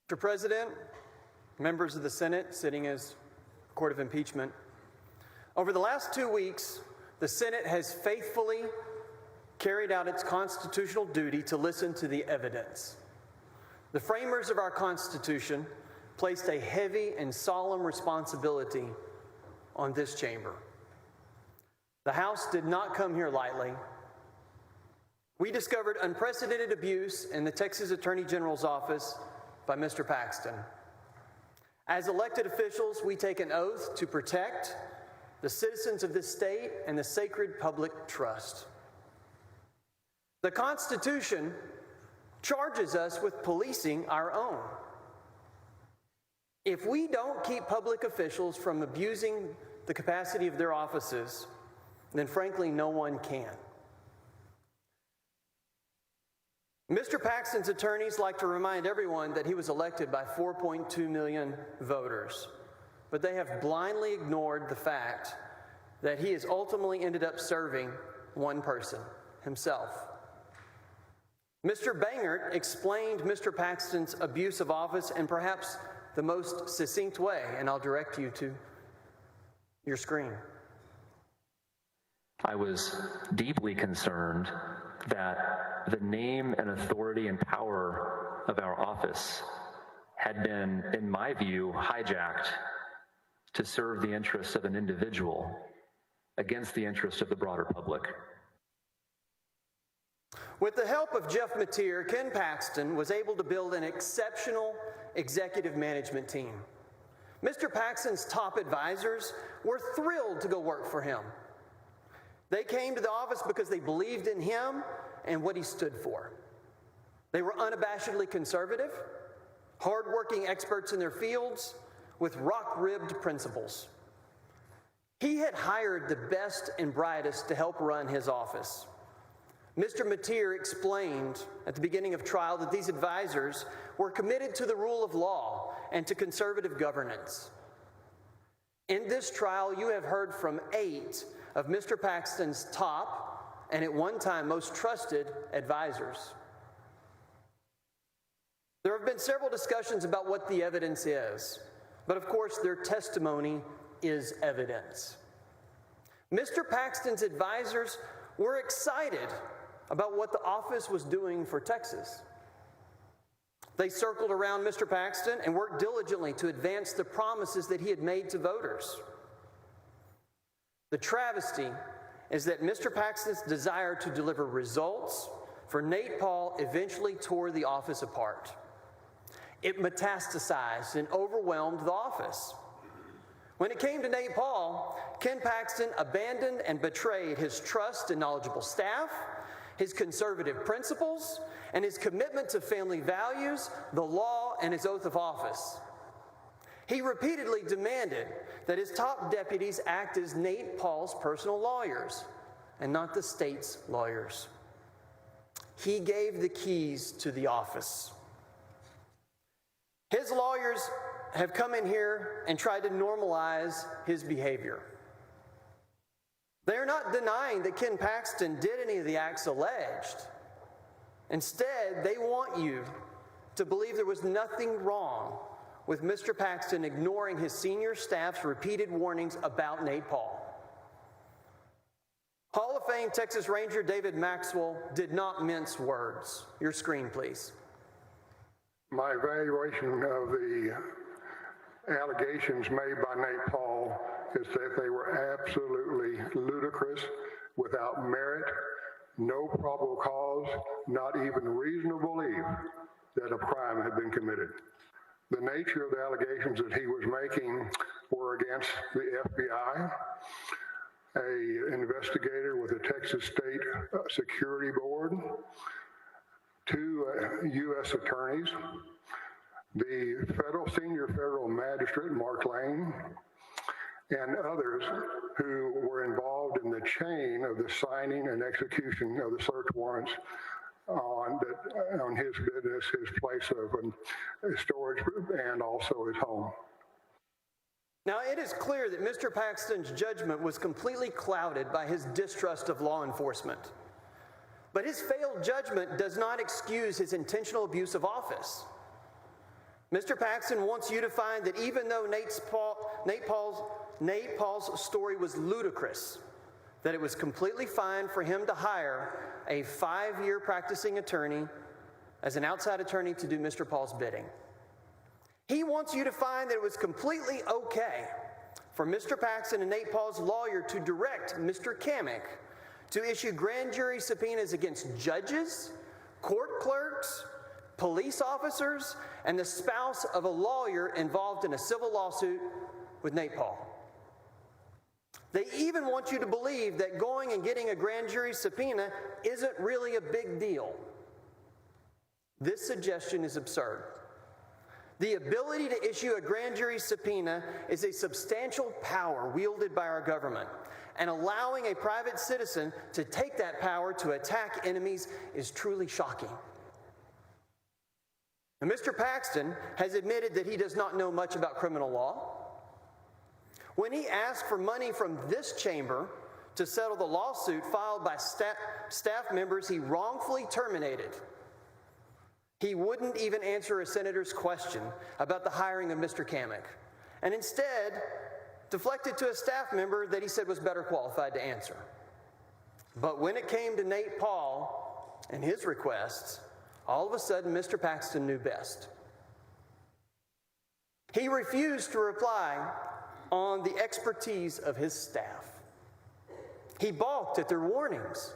Mr. President, members of the Senate sitting as Court of Impeachment, over the last 2 weeks, the Senate has faithfully carried out its constitutional duty to listen to the evidence. The framers of our Constitution placed a heavy and solemn responsibility on this chamber. The House did not come here lightly. We discovered unprecedented abuse in the Texas Attorney General's office by Mr. Paxton. As elected officials, we take an oath to protect the citizens of this state and the sacred public trust. The Constitution charges us with policing our own. If we don't keep public officials from abusing the capacity of their offices, then frankly, no one can. Mr. Paxton's attorneys like to remind everyone that he was elected by 4.2 million voters, but they have blindly ignored the fact that he has ultimately ended up serving one person, himself. Mr. Bangert explained Mr. Paxton's abuse of office in perhaps the most succinct way, and I'll direct you to your screen. I was deeply concerned that the name and authority and power of our office had been, in my view, hijacked to serve the interests of an individual against the interest of the broader public. With the help of Jeff Mateer, Ken Paxton was able to build an exceptional executive management team. Mr. Paxton's top advisors were thrilled to go work for him. They came to the office because they believed in him and what he stood for. They were unabashedly conservative, hardworking experts in their fields with rock-ribbed principles. He had hired the best and brightest to help run his office. Mr. Mateer explained at the beginning of trial that these advisors were committed to the rule of law and to conservative governance. In this trial, you have heard from 8 of Mr. Paxton's top and at one time most trusted advisors. There have been several discussions about what the evidence is, but of course their testimony is evidence. Mr. Paxton's advisors were excited about what the office was doing for Texas. They circled around Mr. Paxton and worked diligently to advance the promises that he had made to voters. The travesty is that Mr. Paxton's desire to deliver results for Nate Paul eventually tore the office apart. It metastasized and overwhelmed the office. When it came to Nate Paul, Ken Paxton abandoned and betrayed his trust in knowledgeable staff, his conservative principles, and his commitment to family values, the law, and his oath of office. He repeatedly demanded that his top deputies act as Nate Paul's personal lawyers and not the state's lawyers. He gave the keys to the office. His lawyers have come in here and tried to normalize his behavior. They are not denying that Ken Paxton did any of the acts alleged. Instead, they want you to believe there was nothing wrong with Mr. Paxton ignoring his senior staff's repeated warnings about Nate Paul. Hall of Fame Texas Ranger David Maxwell did not mince words. Your screen, please. My evaluation of the allegations made by Nate Paul is that they were absolutely ludicrous, without merit, no probable cause, not even reasonable belief that a crime had been committed. The nature of the allegations that he was making were against the FBI, an investigator with the Texas State Security Board, 2 U.S. attorneys, the senior federal magistrate, Mark Lane, and others who were involved in the chain of the signing and execution of the search warrants on his business, his place of storage, and also his home. Now, it is clear that Mr. Paxton's judgment was completely clouded by his distrust of law enforcement. But his failed judgment does not excuse his intentional abuse of office. Mr. Paxton wants you to find that even though Nate Paul's story was ludicrous, that it was completely fine for him to hire a 5-year practicing attorney as an outside attorney to do Mr. Paul's bidding. He wants you to find that it was completely okay for Mr. Paxton and Nate Paul's lawyer to direct Mr. Kamek to issue grand jury subpoenas against judges, court clerks, police officers, and the spouse of a lawyer involved in a civil lawsuit with Nate Paul. They even want you to believe that going and getting a grand jury subpoena isn't really a big deal. This suggestion is absurd. The ability to issue a grand jury subpoena is a substantial power wielded by our government, and allowing a private citizen to take that power to attack enemies is truly shocking. Now, Mr. Paxton has admitted that he does not know much about criminal law. When he asked for money from this chamber to settle the lawsuit filed by staff members he wrongfully terminated, he wouldn't even answer a senator's question about the hiring of Mr. Kamek, and instead deflected to a staff member that he said was better qualified to answer. But when it came to Nate Paul and his requests, all of a sudden Mr. Paxton knew best. He refused to reply on the expertise of his staff. He balked at their warnings.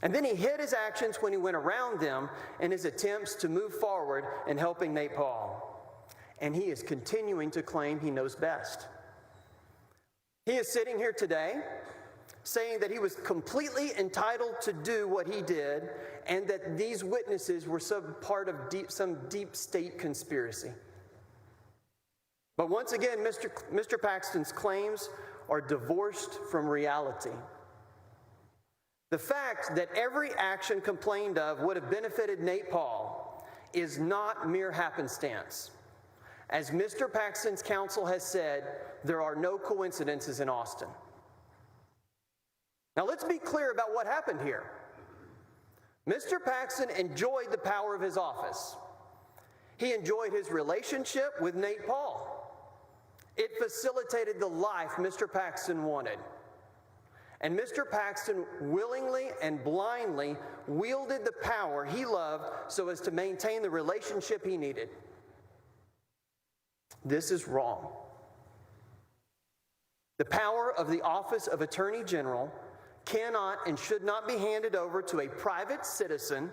And then he hid his actions when he went around them in his attempts to move forward in helping Nate Paul. And he is continuing to claim he knows best. He is sitting here today saying that he was completely entitled to do what he did and that these witnesses were some part of some deep state conspiracy. But once again, Mr. Paxton's claims are divorced from reality. The fact that every action complained of would have benefited Nate Paul is not mere happenstance. As Mr. Paxton's counsel has said, there are no coincidences in Austin. Now let's be clear about what happened here. Mr. Paxton enjoyed the power of his office. He enjoyed his relationship with Nate Paul. It facilitated the life Mr. Paxton wanted. And Mr. Paxton willingly and blindly wielded the power he loved so as to maintain the relationship he needed. This is wrong. The power of the office of Attorney General cannot and should not be handed over to a private citizen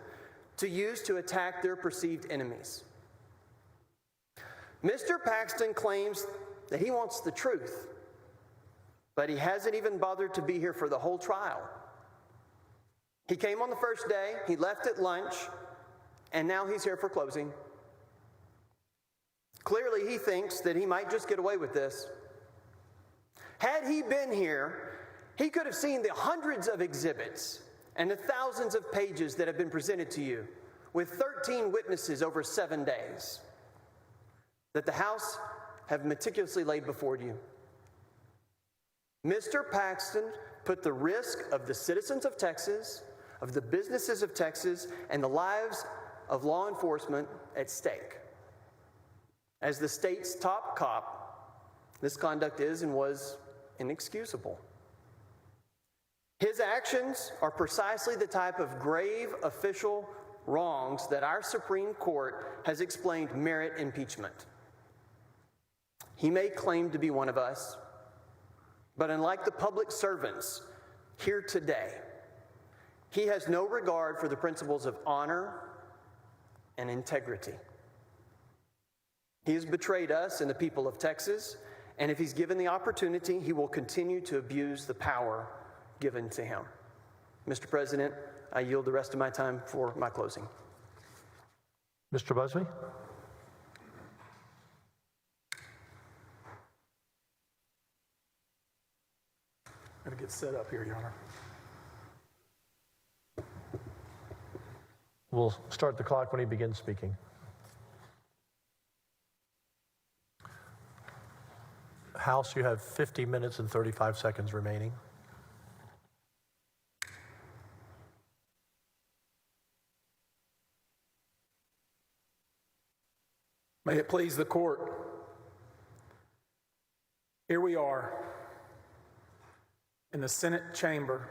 to use to attack their perceived enemies. Mr. Paxton claims that he wants the truth, but he hasn't even bothered to be here for the whole trial. He came on the first day, he left at lunch, and now he's here for closing. Clearly, he thinks that he might just get away with this. Had he been here, he could have seen the hundreds of exhibits and the thousands of pages that have been presented to you with 13 witnesses over 7 days that the House have meticulously laid before you. Mr. Paxton put the risk of the citizens of Texas, of the businesses of Texas, and the lives of law enforcement at stake. As the state's top cop, this conduct is and was inexcusable. His actions are precisely the type of grave official wrongs that our Supreme Court has explained merit impeachment. He may claim to be one of us, but unlike the public servants here today, he has no regard for the principles of honor and integrity. He has betrayed us and the people of Texas, and if he's given the opportunity, he will continue to abuse the power given to him. Mr. President, I yield the rest of my time for my closing. Mr. Busby? I'm going to get set up here, Your Honor. We'll start the clock when he begins speaking. House, you have 50 minutes and 35 seconds remaining. May it please the court. Here we are in the Senate chamber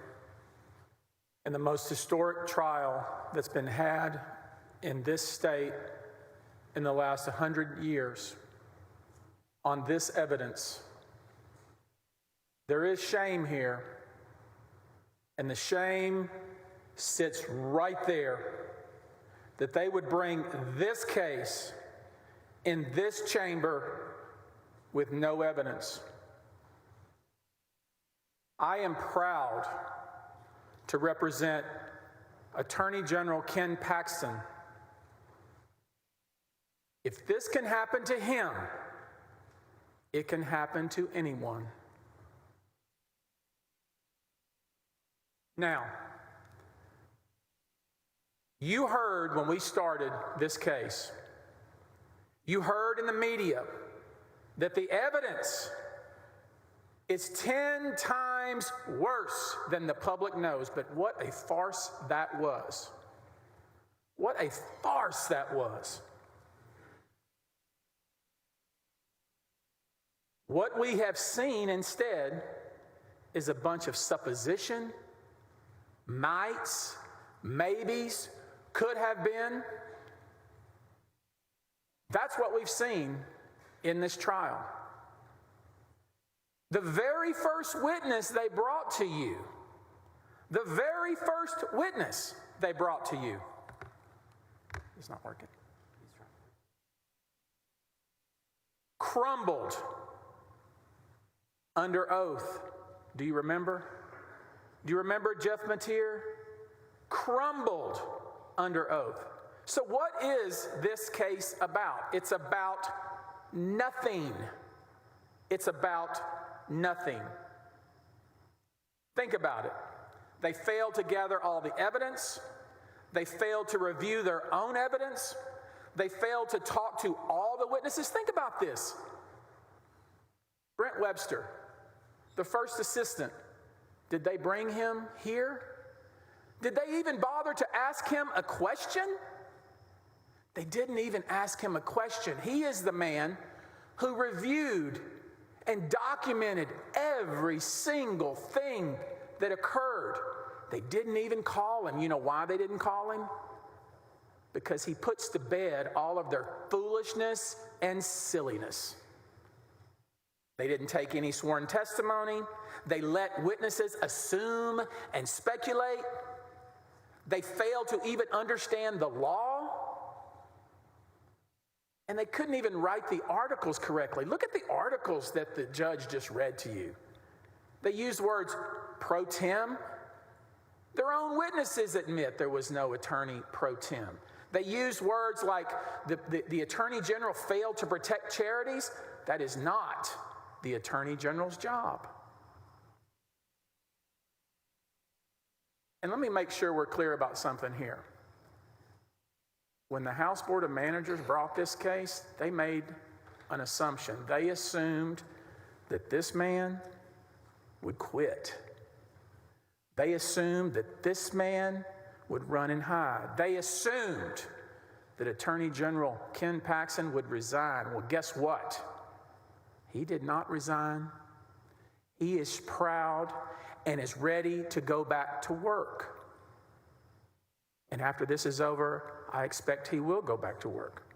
in the most historic trial that's been had in this state in the last 100 years on this evidence. There is shame here, and the shame sits right there that they would bring this case in this chamber with no evidence. I am proud to represent Attorney General Ken Paxton. If this can happen to him, it can happen to anyone. Now, you heard when we started this case, you heard in the media that the evidence is 10 times worse than the public knows. But what a farce that was. What a farce that was. What we have seen instead is a bunch of supposition, mights, maybes, could have been. That's what we've seen in this trial. The very first witness they brought to you, the very first witness they brought to you, it's not working, crumbled under oath. Do you remember? Do you remember Jeff Mateer? Crumbled under oath. So what is this case about? It's about nothing. It's about nothing. Think about it. They failed to gather all the evidence. They failed to review their own evidence. They failed to talk to all the witnesses. Think about this. Brent Webster, the first assistant, did they bring him here? Did they even bother to ask him a question? They didn't even ask him a question. He is the man who reviewed and documented every single thing that occurred. They didn't even call him. You know why they didn't call him? Because he puts to bed all of their foolishness and silliness. They didn't take any sworn testimony. They let witnesses assume and speculate. They failed to even understand the law. And they couldn't even write the articles correctly. Look at the articles that the judge just read to you. They used words pro tem. Their own witnesses admit there was no attorney pro tem. They used words like the attorney general failed to protect charities. That is not the attorney general's job. And let me make sure we're clear about something here. When the House Board of Managers brought this case, they made an assumption. They assumed that this man would quit. They assumed that this man would run and hide. They assumed that Attorney General Ken Paxton would resign. Well, guess what? He did not resign. He is proud and is ready to go back to work. And after this is over, I expect he will go back to work.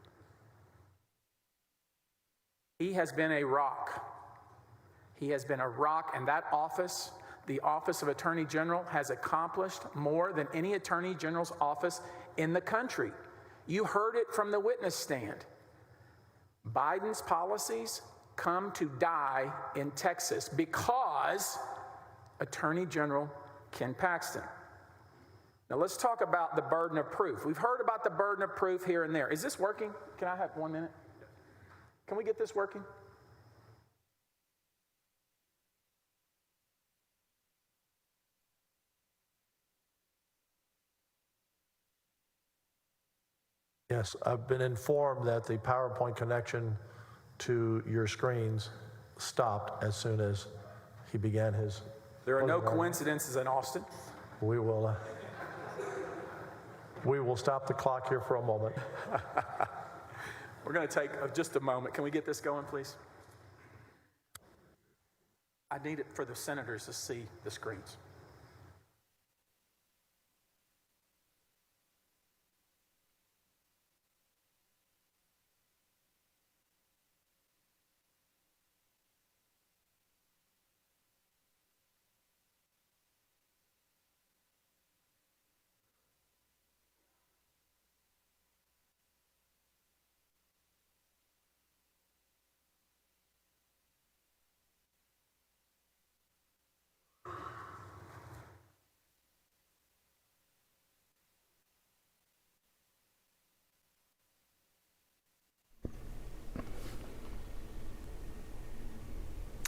He has been a rock. He has been a rock, and that office, the Office of Attorney General, has accomplished more than any Attorney General's office in the country. You heard it from the witness stand. Biden's policies come to die in Texas because Attorney General Ken Paxton. Now let's talk about the burden of proof. We've heard about the burden of proof here and there. Is this working? Can I have 1 minute? Can we get this working? Yes, I've been informed that the PowerPoint connection to your screens stopped as soon as he began his... There are no coincidences in Austin. We will stop the clock here for a moment. We're going to take just a moment. Can we get this going, please? I need it for the senators to see the screens.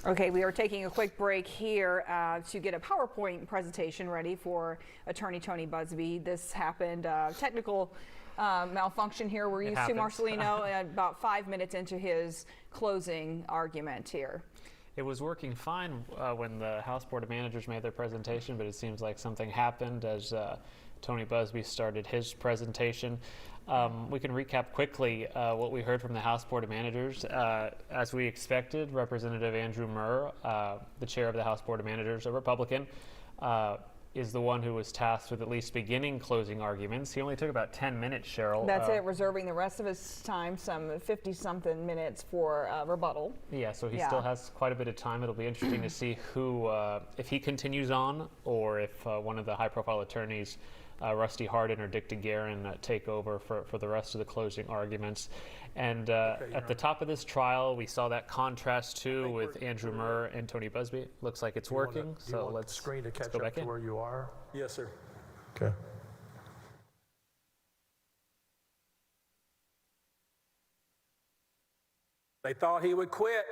Okay, we are taking a quick break here to get a PowerPoint presentation ready for Attorney Tony Buzbee. This happened, technical malfunction here. We're used to Marcelino about 5 minutes into his closing argument here. It was working fine when the House Board of Managers made their presentation, but it seems like something happened as Tony Buzbee started his presentation. We can recap quickly what we heard from the House Board of Managers. As we expected, Representative Andrew Murr, the chair of the House Board of Managers, a Republican, is the one who was tasked with at least beginning closing arguments. He only took about 10 minutes, Cheryl. That's it, reserving the rest of his time, some 50-something minutes for rebuttal. Yeah, so he still has quite a bit of time. It'll be interesting to see who, if he continues on, or if one of the high-profile attorneys, Rusty Hardin or Dick DeGuerin, take over for the rest of the closing arguments. And at the top of this trial, we saw that contrast too with Andrew Murr and Tony Buzbee. Looks like it's working. So let's screen to catch go up back to in. where you are. Yes, sir. Okay. They thought he would quit.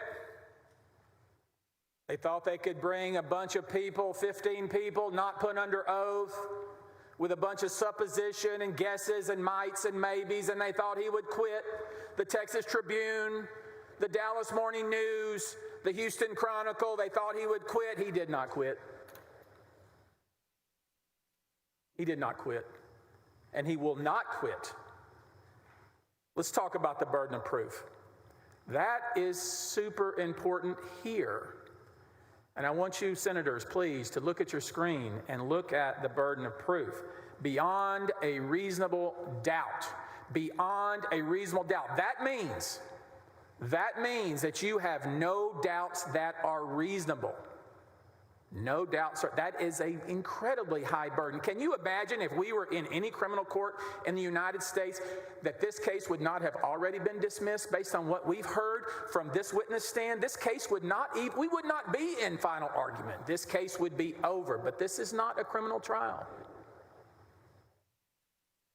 They thought they could bring a bunch of people, 15 people, not put under oath, with a bunch of supposition and guesses and mights and maybes, and they thought he would quit. The Texas Tribune, the Dallas Morning News, the Houston Chronicle, they thought he would quit. He did not quit. He did not quit. And he will not quit. Let's talk about the burden of proof. That is super important here. And I want you, senators, please, to look at your screen and look at the burden of proof. Beyond a reasonable doubt. Beyond a reasonable doubt. That means that you have no doubts that are reasonable. No doubts. That is an incredibly high burden. Can you imagine if we were in any criminal court in the United States that this case would not have already been dismissed based on what we've heard from this witness stand? This case would not even, we would not be in final argument. This case would be over. But this is not a criminal trial.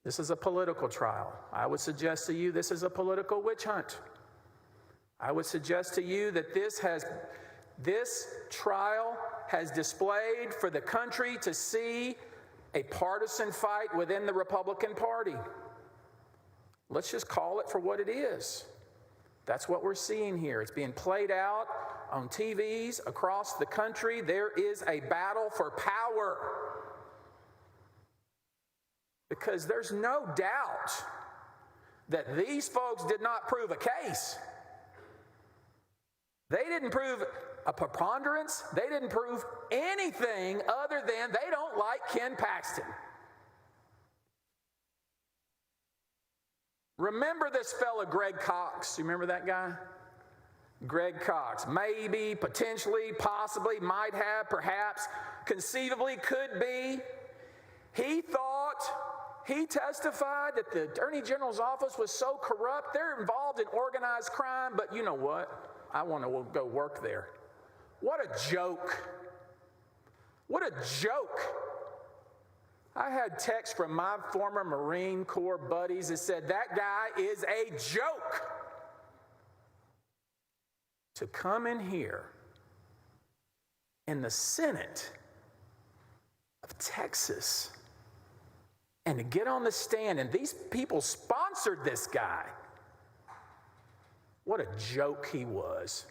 This is a political trial. I would suggest to you this is a political witch hunt. I would suggest to you that this trial has displayed for the country to see a partisan fight within the Republican Party. Let's just call it for what it is. That's what we're seeing here. It's being played out on TVs across the country. There is a battle for power. Because there's no doubt that these folks did not prove a case. They didn't prove a preponderance. They didn't prove anything other than they don't like Ken Paxton. Remember this fella, Greg Cox. You remember that guy? Greg Cox. Maybe, potentially, possibly, might have, perhaps, conceivably, could be. He testified that the Attorney General's office was so corrupt, they're involved in organized crime, but you know what? I want to go work there. What a joke. What a joke. I had texts from my former Marine Corps buddies that said, that guy is a joke. To come in here in the Senate of Texas and to get on the stand, and these people sponsored this guy. What a joke he was.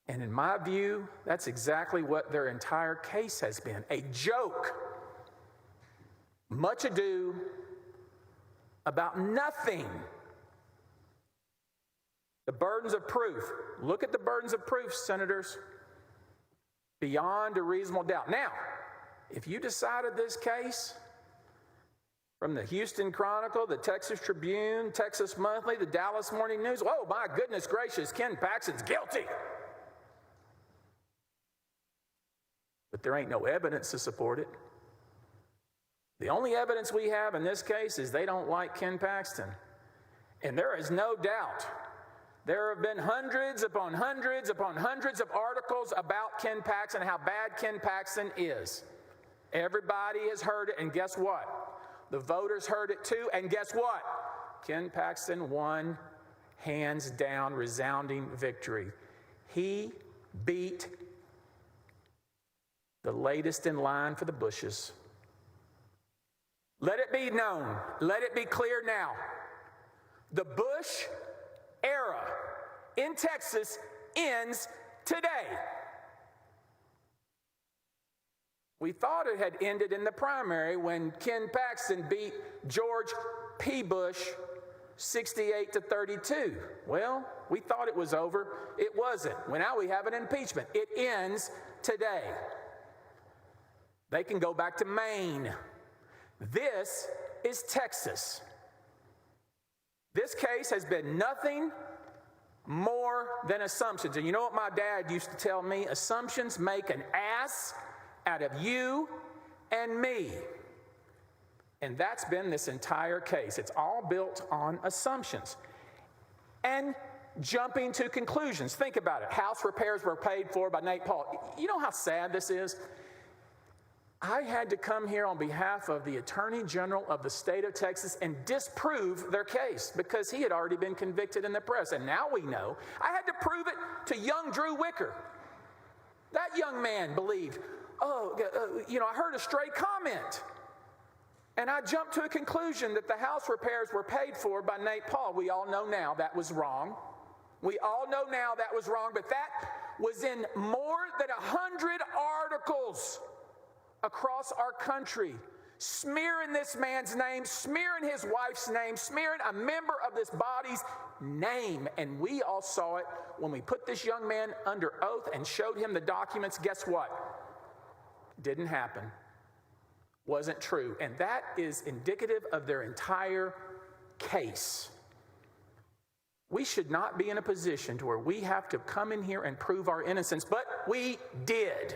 And in my view, that's exactly what their entire case has been. A joke. Much ado about nothing. burdens of proof. Look at the burdens of proof, senators. Beyond a reasonable doubt. Now, if you decided this case from the Houston Chronicle, the Texas Tribune, Texas Monthly, the Dallas Morning News, oh my goodness gracious, Ken Paxton's guilty. But there ain't no evidence to support it. The only evidence we have in this case is they don't like Ken Paxton. And there is no doubt there have been hundreds upon hundreds upon hundreds of articles about Ken Paxton and how bad Ken Paxton is. Everybody has heard it, and guess what? The voters heard it too, and guess what? Ken Paxton won hands down, resounding victory. He beat the latest in line for the Bushes. Let it be known, let it be clear now. The Bush era in Texas ends today. We thought it had ended in the primary when Ken Paxton beat George P. Bush 68-32. Well, we thought it was over. It wasn't. Well, now we have an impeachment. It ends today. They can go back to Maine. This is Texas. This case has been nothing more than assumptions. And you know what my dad used to tell me? Assumptions make an ass out of you and me. And that's been this entire case. It's all built on assumptions and jumping to conclusions. Think about it. House repairs were paid for by Nate Paul. You know how sad this is? I had to come here on behalf of the Attorney General of the state of Texas and disprove their case because he had already been convicted in the press. And now we know I had to prove it to young Drew Wicker. That young man believed, I heard a stray comment. And I jumped to a conclusion that the house repairs were paid for by Nate Paul. We all know now that was wrong. We all know now that was wrong, but that was in more than 100 articles across our country, smearing this man's name, smearing his wife's name, smearing a member of this body's name. And we all saw it when we put this young man under oath and showed him the documents. Guess what? Didn't happen. Wasn't true. And that is indicative of their entire case. We should not be in a position to where we have to come in here and prove our innocence, but we did.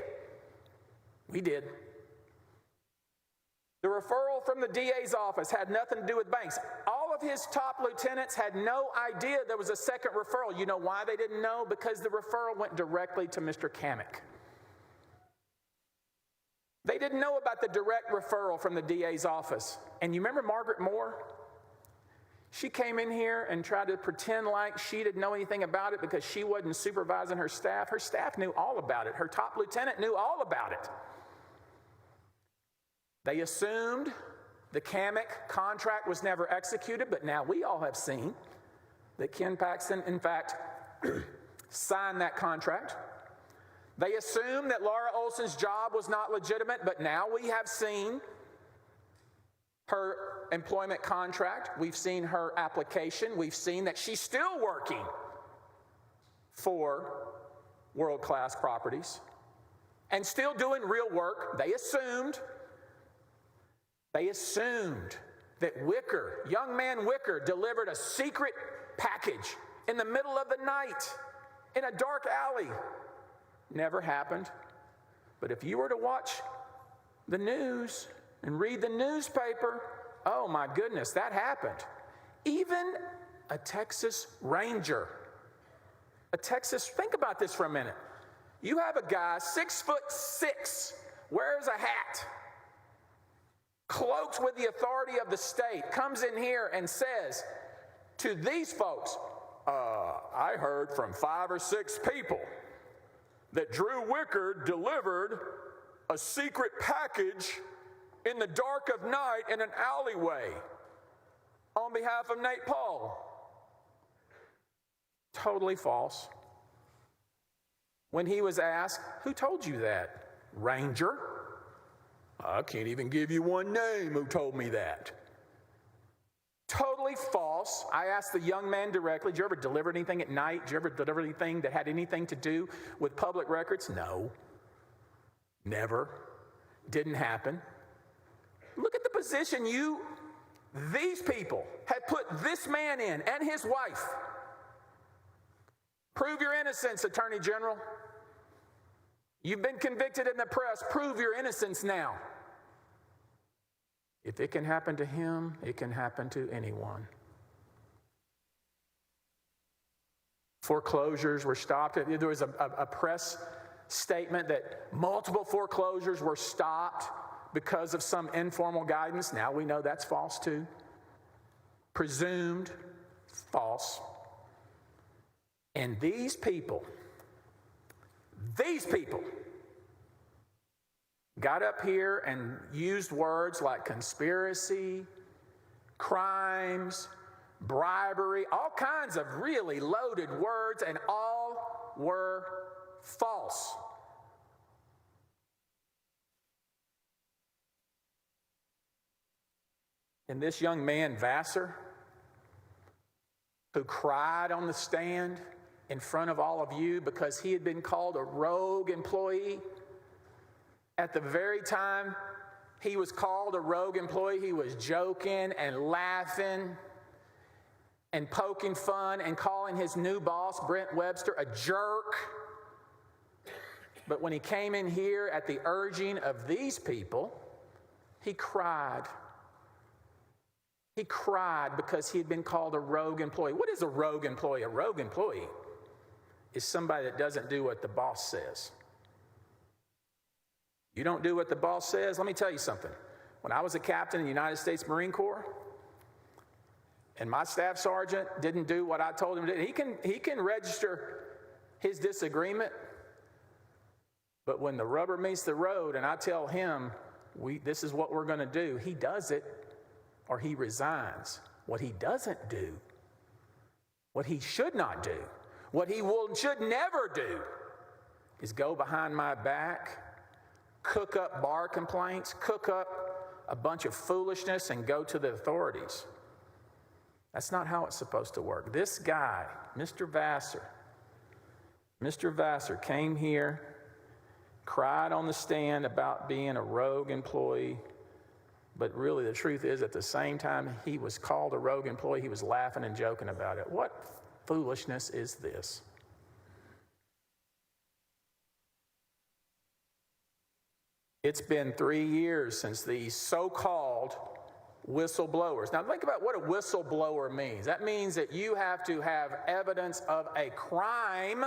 We did. The referral from the DA's office had nothing to do with banks. All of his top lieutenants had no idea there was a second referral. You know why they didn't know? Because the referral went directly to Mr. Kamek. They didn't know about the direct referral from the DA's office. And you remember Margaret Moore? She came in here and tried to pretend like she didn't know anything about it because she wasn't supervising her staff. Her staff knew all about it. Her top lieutenant knew all about it. They assumed the Kamek contract was never executed, but now we all have seen that Ken Paxton, in fact, signed that contract. They assumed that Laura Olson's job was not legitimate, but now we have seen her employment contract. We've seen her application. We've seen that she's still working for World Class Properties and still doing real work. They assumed that Wicker, young man Wicker, delivered a secret package in the middle of the night in a dark alley. Never happened. But if you were to watch the news and read the newspaper, oh my goodness, that happened. Even a Texas Ranger, think about this for a minute. You have a guy 6'6", wears a hat, cloaks with the authority of the state, comes in here and says to these folks, I heard from 5 or 6 people that Drew Wicker delivered a secret package in the dark of night in an alleyway on behalf of Nate Paul. Totally false. When he was asked, who told you that? Ranger. I can't even give you one name who told me that. Totally totally false. I asked the young man directly, did you ever deliver anything at night? Did you ever deliver anything that had anything to do with public records? No. Never. Didn't happen. Look at the position these people had put this man in and his wife. Prove your innocence, Attorney General. You've been convicted in the press. Prove your innocence now. If it can happen to him, it can happen to anyone. Foreclosures were stopped. There was a press statement that multiple foreclosures were stopped because of some informal guidance. Now we know that's false too. Presumed false. And these people got up here and used words like conspiracy, crimes, bribery, all kinds of really loaded words, and all were false. And this young man, Vassar, who cried on the stand in front of all of you because he had been called a rogue employee, at the very time he was called a rogue employee, he was joking and laughing and poking fun and calling his new boss, Brent Webster, a jerk. But when he came in here at the urging of these people, he cried. He cried because he had been called a rogue employee. What is a rogue employee? A rogue employee is somebody that doesn't do what the boss says. You don't do what the boss says? Let me tell you something. When I was a captain in the United States Marine Corps, and my staff sergeant didn't do what I told him to do, he can register his disagreement, but when the rubber meets the road and I tell him, this is what we're going to do, he does it or he resigns. What he doesn't do, what he should not do, what he should never do is go behind my back, cook up bar complaints, cook up a bunch of foolishness and go to the authorities. That's not how it's supposed to work. This guy, Mr. Vassar came here, cried on the stand about being a rogue employee, but really the truth is at the same time he was called a rogue employee, he was laughing and joking about it. What foolishness is this? It's been 3 years since these so-called whistleblowers. Now think about what a whistleblower means. That means that you have to have evidence of a crime,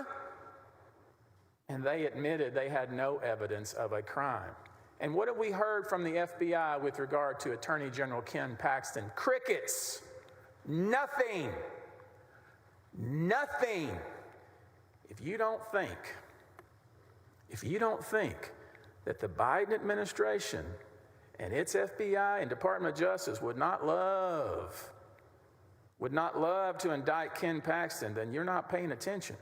and they admitted they had no evidence of a crime. And what have we heard from the FBI with regard to Attorney General Ken Paxton? Crickets. Nothing. Nothing. If you don't think that the Biden administration and its FBI and Department of Justice would not love to indict Ken Paxton, then you're not paying attention.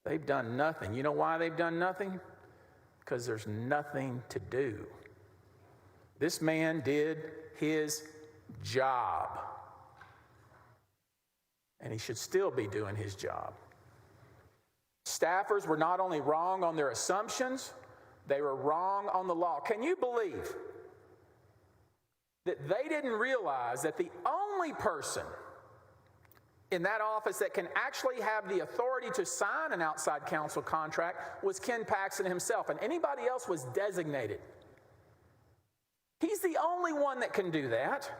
They've done nothing. You know why they've done nothing? Because there's nothing to do. This man did his job, and he should still be doing his job. Staffers were not only wrong on their assumptions, they were wrong on the law. Can you believe that they didn't realize that the only person in that office that can actually have the authority to sign an outside counsel contract was Ken Paxton himself, and anybody else was designated? He's the only one that can do that.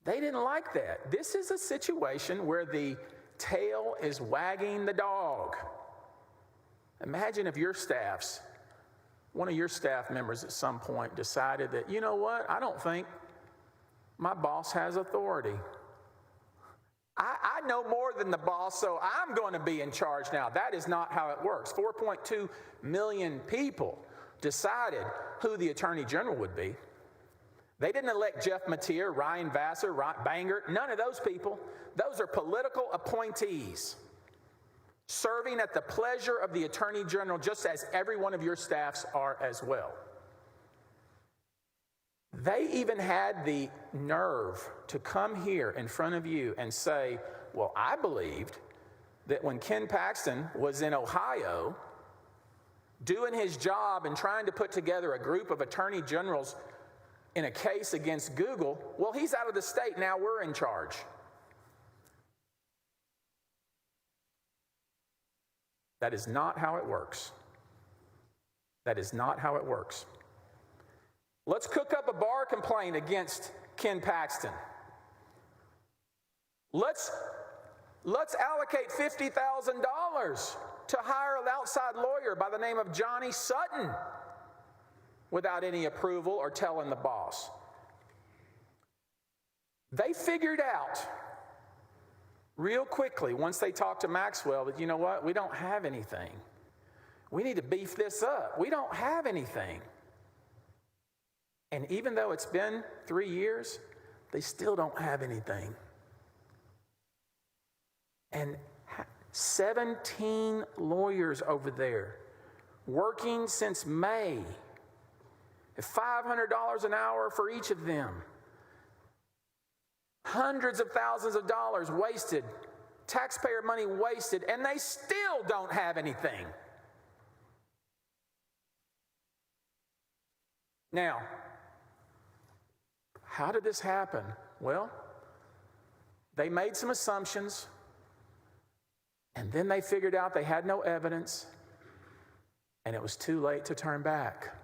They didn't like that. This is a situation where the tail is wagging the dog. Imagine if one of your staff members at some point decided that, you know what, I don't think my boss has authority. I know more than the boss, so I'm going to be in charge now. That is not how it works. 4.2 million people decided who the Attorney General would be. They didn't elect Jeff Mateer, Ryan Vassar, Bangert, none of those people. Those are political appointees serving at the pleasure of the Attorney General, just as every one of your staffs are as well. They even had the nerve to come here in front of you and say, well, I believed that when Ken Paxton was in Ohio doing his job and trying to put together a group of attorney generals in a case against Google, well, he's out of the state, now we're in charge. That is not how it works. That is not how it works. Let's cook up a bar complaint against Ken Paxton. Let's allocate $50,000 to hire an outside lawyer by the name of Johnny Sutton without any approval or telling the boss. They figured out real quickly, once they talked to Maxwell, that, you know what, we don't have anything. We need to beef this up. We don't have anything. And even though it's been 3 years, they still don't have anything. And 17 lawyers over there working since May at $500 an hour for each of them. Hundreds of thousands of dollars wasted, taxpayer money wasted, and they still don't have anything. Now, how did this happen? Well, they made some assumptions, and then they figured out they had no evidence, and it was too late to turn back.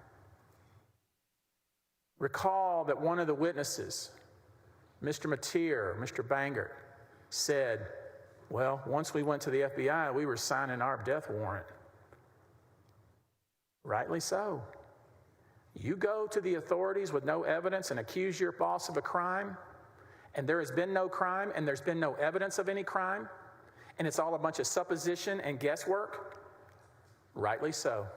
Recall that one of the witnesses, Mr. Mateer, Mr. Bangert, said, well, once we went to the FBI, we were signing our death warrant. Rightly so. You go to the authorities with no evidence and accuse your boss of a crime, and there has been no crime, and there's been no evidence of any crime, and it's all a bunch of supposition and guesswork. Rightly so.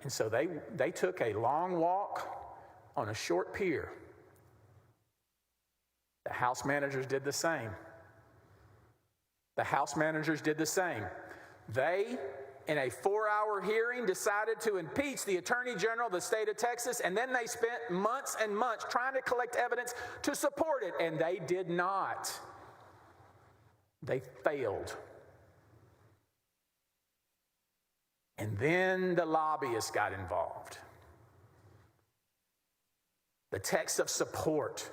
And so they took a long walk on a short pier. The House managers did the same. The House managers did the same. They, in a 4-hour hearing, decided to impeach the Attorney General of the state of Texas, and then they spent months and months trying to collect evidence to support it, and they did not. They failed. And then the lobbyists got involved. The text of support.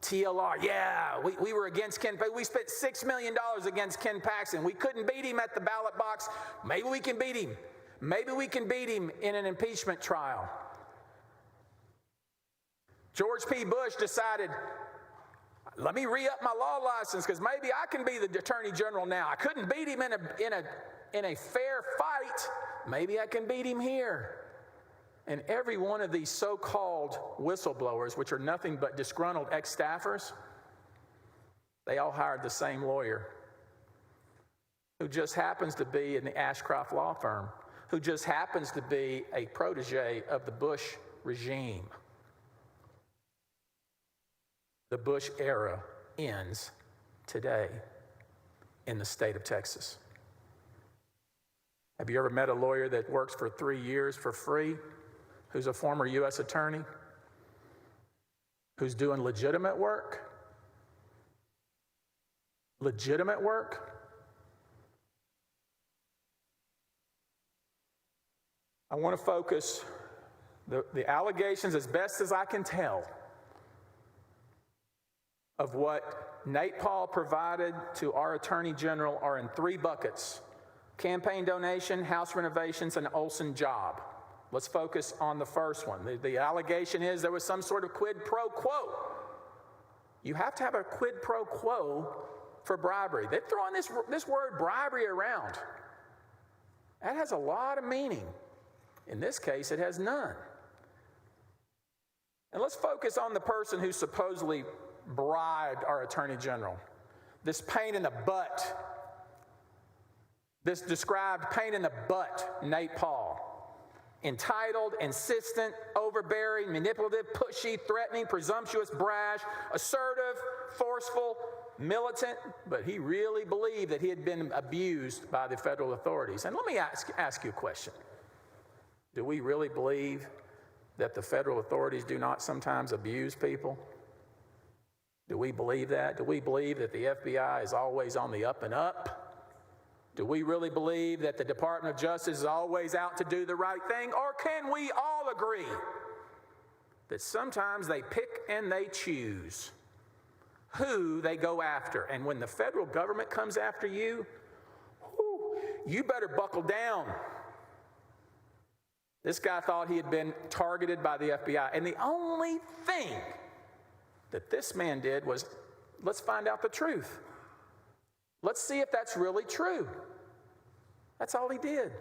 TLR, yeah, we were against Ken Paxton. We spent $6 million against Ken Paxton. We couldn't beat him at the ballot box. Maybe we can beat him. Maybe we can beat him in an impeachment trial. George P. Bush decided, let me re-up my law license because maybe I can be the Attorney General now. I couldn't beat him in a fair fight. Maybe I can beat him here. And every one of these so-called whistleblowers, which are nothing but disgruntled ex-staffers, they all hired the same lawyer who just happens to be in the Ashcroft law firm, who just happens to be a protege of the Bush regime. The Bush era ends today in the state of Texas. Have you ever met a lawyer that works for 3 years for free, who's a former U.S. attorney, who's doing legitimate work? Legitimate work? I want to focus the allegations, as best as I can tell, of what Nate Paul provided to our Attorney General are in 3 buckets: campaign donation, house renovations, and Olson job. Let's focus on the first one. The allegation is there was some sort of quid pro quo. You have to have a quid pro quo for bribery. They're throwing this word bribery around. That has a lot of meaning. In this case, it has none. And let's focus on the person who supposedly bribed our Attorney General. This pain in the butt, this described pain in the butt, Nate Paul. Entitled, insistent, overbearing, manipulative, pushy, threatening, presumptuous, brash, assertive, forceful, militant, but he really believed that he had been abused by the federal authorities. And let me ask you a question. Do we really believe that the federal authorities do not sometimes abuse people? Do we believe that? Do we believe that the FBI is always on the up and up? Do we really believe that the Department of Justice is always out to do the right thing? Or can we all agree that sometimes they pick and they choose who they go after? And when the federal government comes after you, whew, you better buckle down. This guy thought he had been targeted by the FBI. And the only thing that this man did was, let's find out the truth. Let's see if that's really true. That's all he did.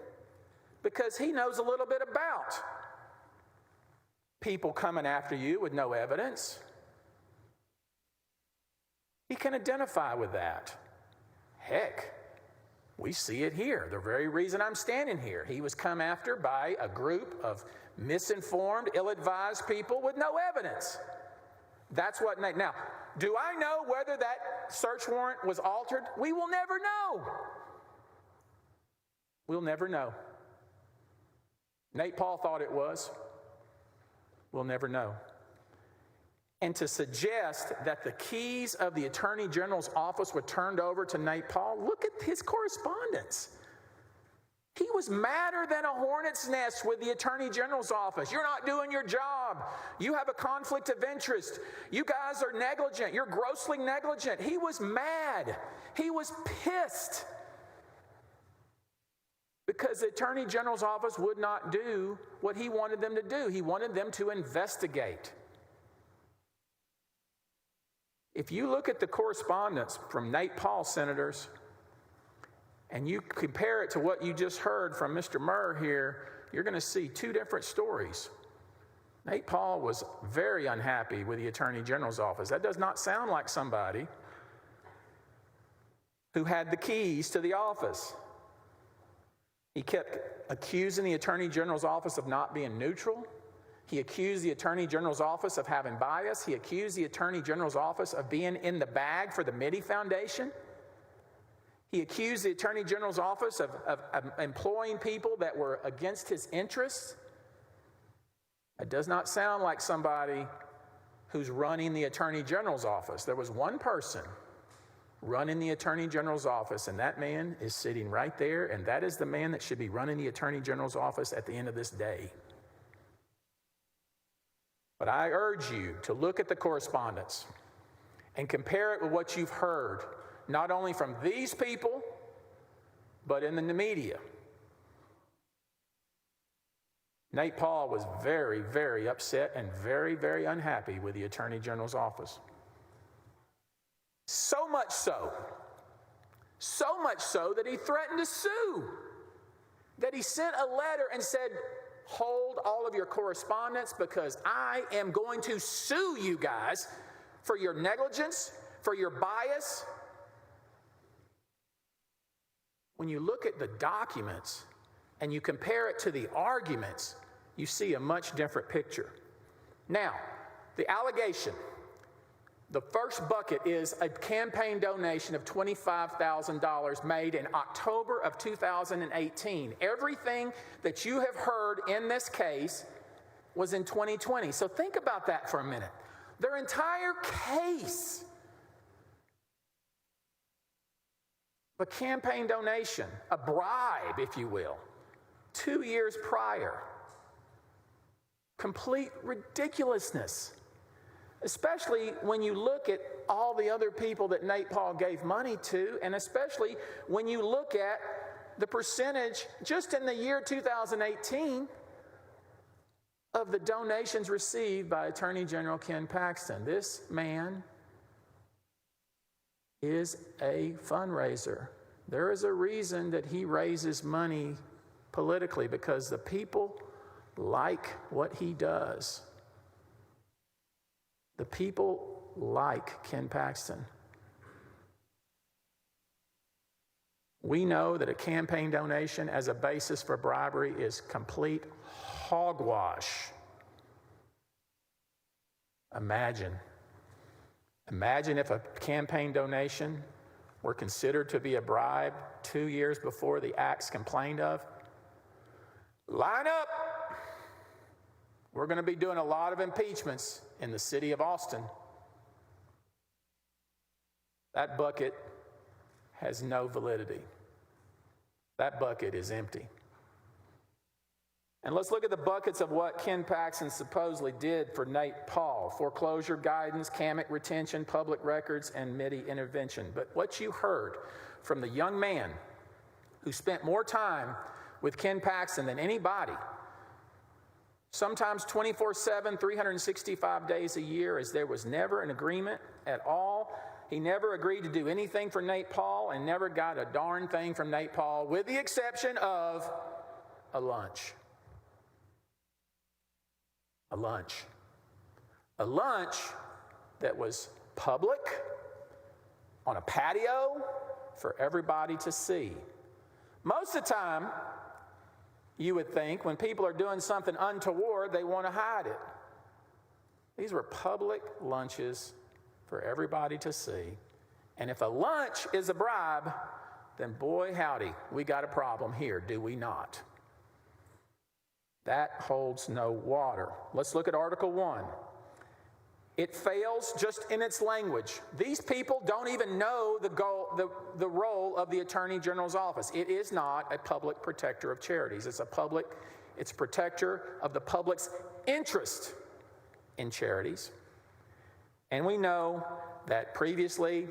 Because he knows a little bit about people coming after you with no evidence. He can identify with that. Heck, we see it here. The very reason I'm standing here. He was come after by a group of misinformed, ill-advised people with no evidence. That's what, now, do I know whether that search warrant was altered? We will never know. We'll never know. Nate Paul thought it was. We'll never know. And to suggest that the keys of the Attorney General's office were turned over to Nate Paul, look at his correspondence. He was madder than a hornet's nest with the Attorney General's office. You're not doing your job. You have a conflict of interest. You guys are negligent. You're grossly negligent. He was mad. He was pissed because the Attorney General's office would not do what he wanted them to do. He wanted them to investigate. If you look at the correspondence from Nate Paul, senators, and you compare it to what you just heard from Mr. Murr here, you're going to see two different stories. Nate Paul was very unhappy with the Attorney General's office. That does not sound like somebody who had the keys to the office. He kept accusing the Attorney General's office of not being neutral. He accused the Attorney General's office of having bias. He accused the Attorney General's office of being in the bag for the Mitty Foundation. He accused the Attorney General's office of employing people that were against his interests. It does not sound like somebody who's running the Attorney General's office. There was one person running the Attorney General's office, and that man is sitting right there, and that is the man that should be running the Attorney General's office at the end of this day. But I urge you to look at the correspondence and compare it with what you've heard, not only from these people, but in the media. Nate Paul was very, very upset and very, very unhappy with the Attorney General's office. So much so that he threatened to sue, that he sent a letter and said, hold all of your correspondence because I am going to sue you guys for your negligence, for your bias. When you look at the documents and you compare it to the arguments, you see a much different picture. Now, the allegation, the first bucket is a campaign donation of $25,000 made in October of 2018. Everything that you have heard in this case was in 2020. So think about that for a minute. Their entire case, a campaign donation, a bribe, if you will, 2 years prior. Complete ridiculousness. Especially when you look at all the other people that Nate Paul gave money to, and especially when you look at the percentage just in the year 2018 of the donations received by Attorney General Ken Paxton. This man is a fundraiser. There is a reason that he raises money politically, because the people like what he does. The people like Ken Paxton. We know that a campaign donation as a basis for bribery is complete hogwash. Imagine if a campaign donation were considered to be a bribe 2 years before the acts complained of. Line up. We're going to be doing a lot of impeachments in the city of Austin. That bucket has no validity. That bucket is empty. And let's look at the buckets of what Ken Paxton supposedly did for Nate Paul: foreclosure guidance, CAMIC retention, public records, and MIDI intervention. But what you heard from the young man who spent more time with Ken Paxton than anybody, sometimes 24/7, 365 days a year, is there was never an agreement at all. He never agreed to do anything for Nate Paul and never got a darn thing from Nate Paul, with the exception of a lunch. A lunch. A lunch that was public, on a patio, for everybody to see. Most of the time, you would think, when people are doing something untoward, they want to hide it. These were public lunches for everybody to see. And if a lunch is a bribe, then boy howdy, we got a problem here, do we not? That holds no water. Let's look at Article 1. It fails just in its language. These people don't even know the role of the Attorney General's office. It is not a public protector of charities. It's a protector of the public's interest in charities. And we know that previously,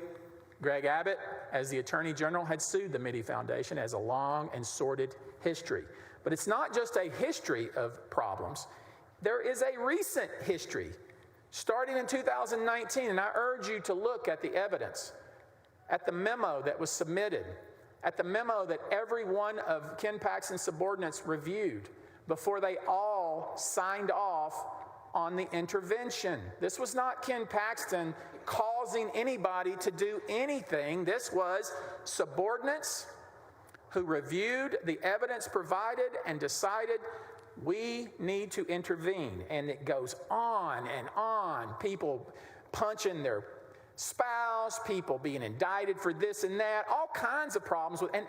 Greg Abbott, as the Attorney General, had sued the MIDI Foundation, as a long and sordid history. But it's not just a history of problems. There is a recent history, starting in 2019, and I urge you to look at the evidence, at the memo that was submitted, at the memo that every one of Ken Paxton's subordinates reviewed before they all signed off on the intervention. This was not Ken Paxton causing anybody to do anything. This was subordinates who reviewed the evidence provided and decided we need to intervene. And it goes on and on. People punching their spouse, people being indicted for this and that, all kinds of problems. And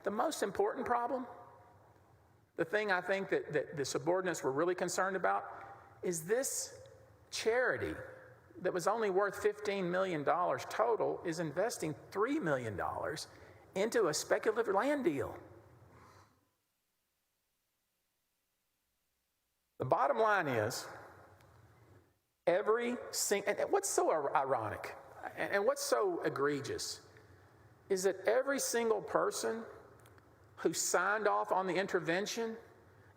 the most important problem, the thing I think that the subordinates were really concerned about, is this charity that was only worth $15 million total is investing $3 million into a speculative land deal. The bottom line is, and what's so ironic and what's so egregious is that every single person who signed off on the intervention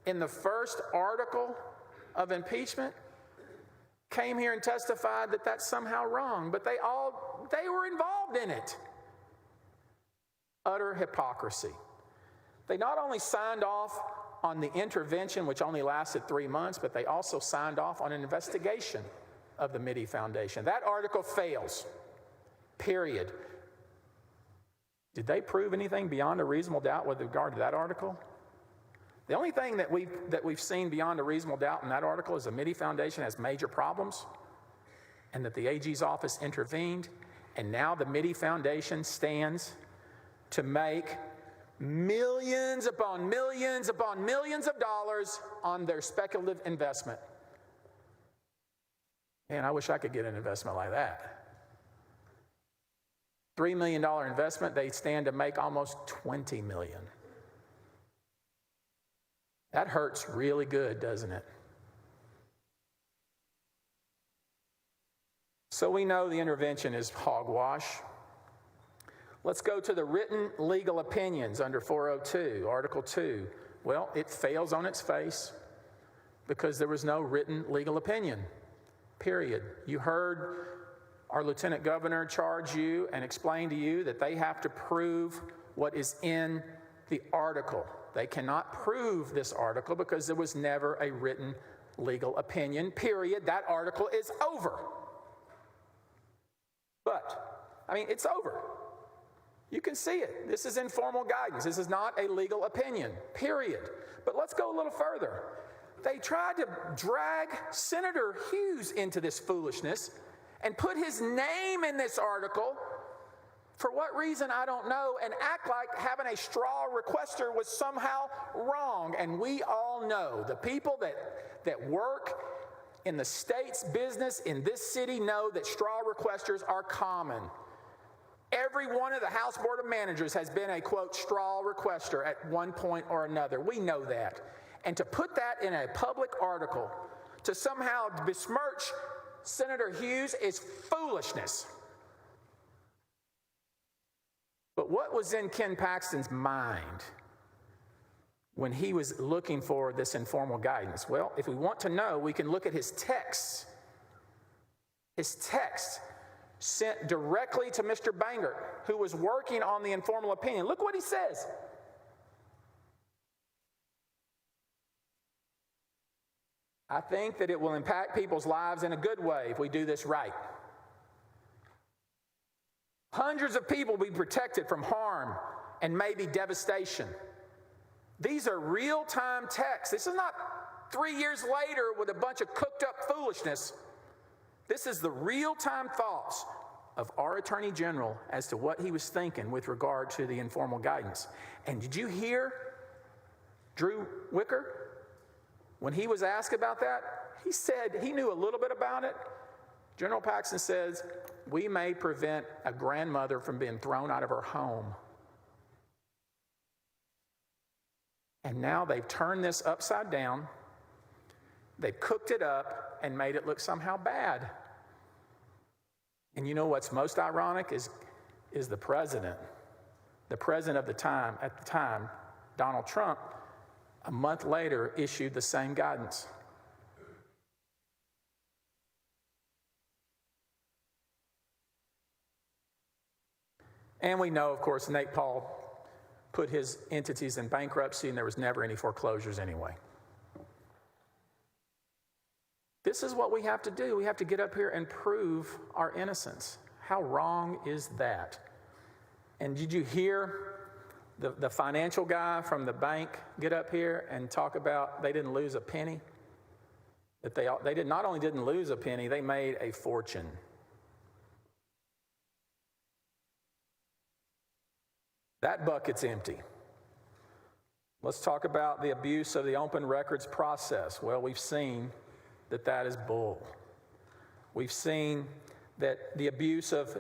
in the first article of impeachment came here and testified that that's somehow wrong, but they were involved in it. Utter hypocrisy. They not only signed off on the intervention, which only lasted 3 months, but they also signed off on an investigation of the MIDI Foundation. That article fails, period. Did they prove anything beyond a reasonable doubt with regard to that article? The only thing that we've seen beyond a reasonable doubt in that article is the MIDI Foundation has major problems and that the AG's office intervened, and now the MIDI Foundation stands to make millions upon millions upon millions of dollars on their speculative investment. Man, I wish I could get an investment like that. $3 million investment, they stand to make almost $20 million. That hurts really good, doesn't it? So we know the intervention is hogwash. Let's go to the written legal opinions under 402, Article 2. Well, it fails on its face because there was no written legal opinion, period. You heard our Lieutenant Governor charge you and explain to you that they have to prove what is in the article. They cannot prove this article because there was never a written legal opinion, period. That article is over. It's over. You can see it. This is informal guidance. This is not a legal opinion, period. But let's go a little further. They tried to drag Senator Hughes into this foolishness and put his name in this article for what reason I don't know, and act like having a straw requester was somehow wrong. And we all know, the people that work in the state's business in this city know that straw requesters are common. Every one of the House Board of Managers has been a, quote, straw requester at one point or another. We know that. And to put that in a public article, to somehow besmirch Senator Hughes, is foolishness. But what was in Ken Paxton's mind when he was looking for this informal guidance? Well, if we want to know, we can look at his texts. His text sent directly to Mr. Bangert, who was working on the informal opinion. Look what he says. I think that it will impact people's lives in a good way if we do this right. Hundreds of people will be protected from harm and maybe devastation. These are real-time texts. This is not 3 years later with a bunch of cooked-up foolishness. This is the real-time thoughts of our Attorney General as to what he was thinking with regard to the informal guidance. And did you hear Drew Wicker? When he was asked about that, he said he knew a little bit about it. General Paxton says, we may prevent a grandmother from being thrown out of her home. And now they've turned this upside down. They've cooked it up and made it look somehow bad. And you know what's most ironic is the president of the time, at the time, Donald Trump, a month later issued the same guidance. And we know, of course, Nate Paul put his entities in bankruptcy, and there was never any foreclosures anyway. This is what we have to do. We have to get up here and prove our innocence. How wrong is that? And did you hear the financial guy from the bank get up here and talk about they didn't lose a penny? That they did not only didn't lose a penny, they made a fortune. That bucket's empty. Let's talk about the abuse of the open records process. Well, we've seen that is bull. We've seen that the abuse of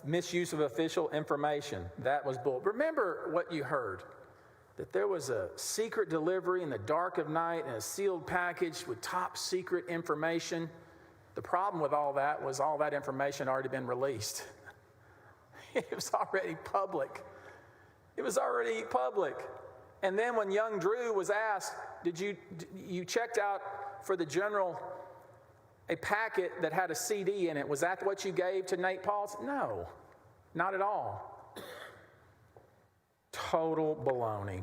misuse of official information, that was bull. Remember what you heard, that there was a secret delivery in the dark of night and a sealed package with top secret information. The problem with all that was all that information had already been released. It was already public. It was already public. And then when young Drew was asked, did you checked out for the general a packet that had a CD in it? Was that what you gave to Nate Paul? No, not at all. Total baloney.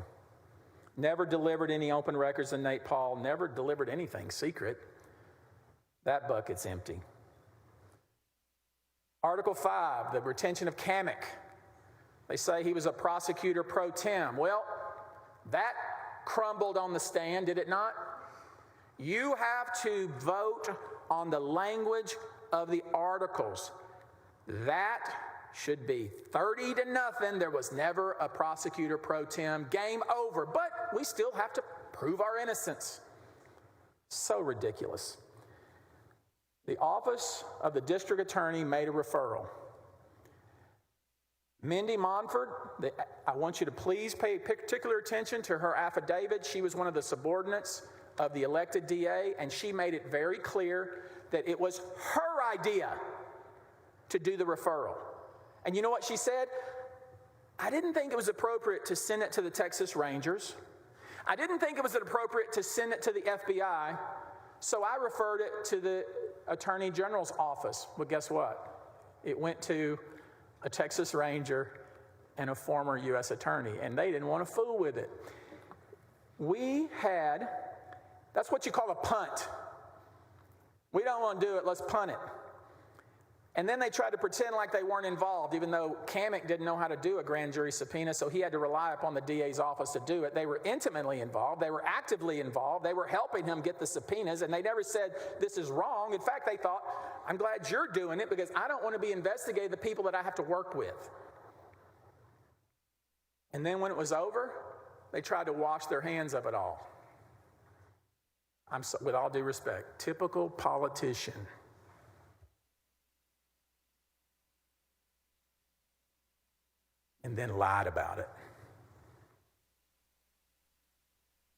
Never delivered any open records to Nate Paul, never delivered anything secret. That bucket's empty. Article 5, the retention of Kamek. They say he was a prosecutor pro tem. Well, that crumbled on the stand, did it not? You have to vote on the language of the articles. That should be 30-0. There was never a prosecutor pro tem. Game over. But we still have to prove our innocence. So ridiculous. The office of the district attorney made a referral. Mindy Monford, I want you to please pay particular attention to her affidavit. She was one of the subordinates of the elected DA, and she made it very clear that it was her idea to do the referral. And you know what she said? I didn't think it was appropriate to send it to the Texas Rangers. I didn't think it was appropriate to send it to the FBI, so I referred it to the Attorney General's office. But guess what? It went to a Texas Ranger and a former U.S. attorney, and they didn't want to fool with it. That's what you call a punt. We don't want to do it, let's punt it. And then they tried to pretend like they weren't involved, even though Kamek didn't know how to do a grand jury subpoena, so he had to rely upon the DA's office to do it. They were intimately involved. They were actively involved. They were helping him get the subpoenas, and they never said, this is wrong. In fact, they thought, I'm glad you're doing it because I don't want to be investigating the people that I have to work with. And then when it was over, they tried to wash their hands of it all. With all due respect, typical politician. And then lied about it.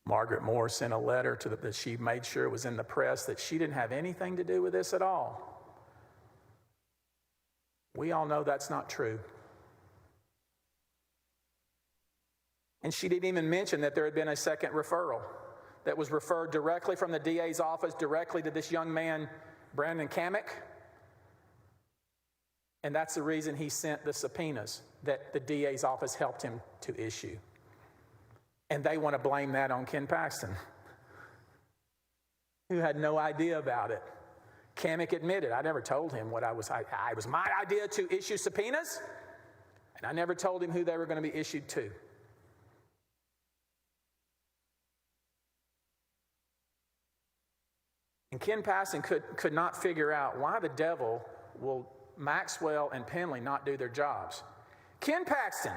Margaret Moore sent a letter that she made sure was in the press that she didn't have anything to do with this at all. We all know that's not true. And she didn't even mention that there had been a second referral that was referred directly from the DA's office directly to this young man, Brandon Kamek. And that's the reason he sent the subpoenas that the DA's office helped him to issue. And they want to blame that on Ken Paxton, who had no idea about it. Kamek admitted, I never told him what it was my idea to issue subpoenas, and I never told him who they were going to be issued to. And Ken Paxton could not figure out why the devil will Maxwell and Penley not do their jobs. Ken Paxton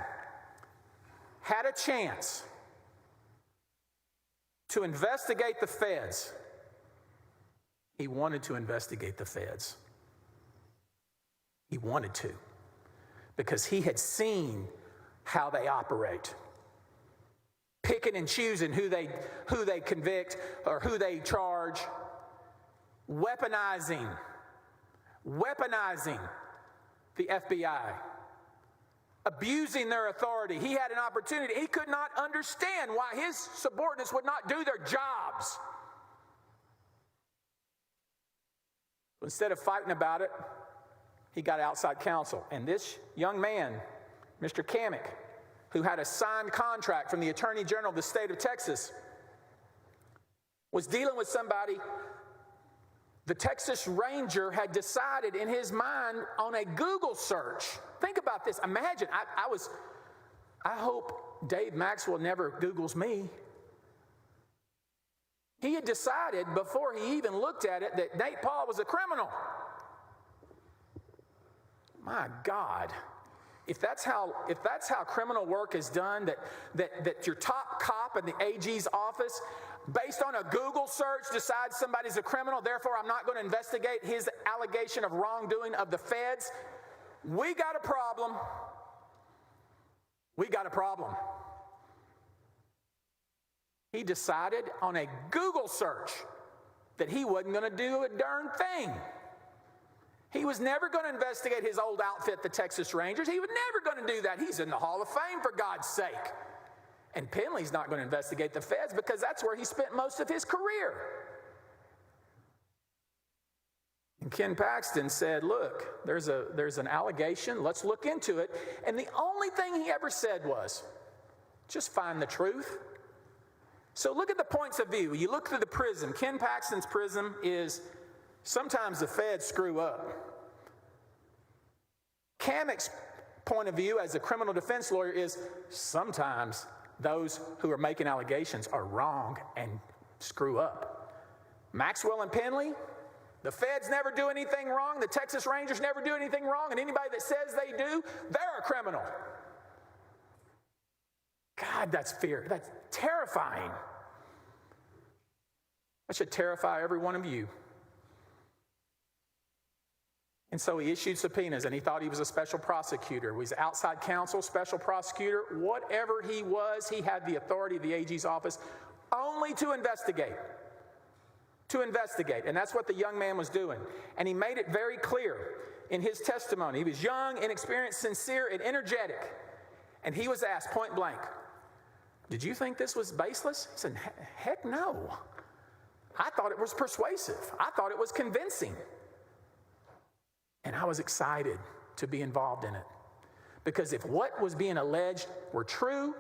had a chance to investigate the feds. He wanted to investigate the feds. He wanted to, because he had seen how they operate, picking and choosing who they convict or who they charge, weaponizing the FBI, abusing their authority. He had an opportunity. He could not understand why his subordinates would not do their jobs. Instead of fighting about it, he got outside counsel. And this young man, Mr. Kamek, who had a signed contract from the Attorney General of the state of Texas, was dealing with somebody the Texas Ranger had decided in his mind on a Google search. Think about this. Imagine, I hope Dave Maxwell never Googles me. He had decided before he even looked at it that Nate Paul was a criminal. My God. If that's how criminal work is done, that your top cop in the AG's office, based on a Google search, decides somebody's a criminal, therefore I'm not going to investigate his allegation of wrongdoing of the feds, we got a problem. We got a problem. He decided on a Google search that he wasn't going to do a darn thing. He was never going to investigate his old outfit, the Texas Rangers. He was never going to do that. He's in the Hall of Fame, for God's sake. And Penley's not going to investigate the feds because that's where he spent most of his career. And Ken Paxton said, look, there's an allegation. Let's look into it. And the only thing he ever said was, just find the truth. So look at the points of view. You look through the prism. Ken Paxton's prism is sometimes the feds screw up. Kamek's point of view as a criminal defense lawyer is sometimes those who are making allegations are wrong and screw up. Maxwell and Penley, the feds never do anything wrong. The Texas Rangers never do anything wrong. And anybody that says they do, they're a criminal. God, that's fear. That's terrifying. That should terrify every one of you. And so he issued subpoenas, and he thought he was a special prosecutor. He was outside counsel, special prosecutor, whatever he was, he had the authority of the AG's office only to investigate. To investigate. And that's what the young man was doing. And he made it very clear in his testimony. He was young, inexperienced, sincere, and energetic. And he was asked point blank, did you think this was baseless? He said, heck no. I thought it was persuasive. I thought it was convincing. And I was excited to be involved in it. Because if what was being alleged were true,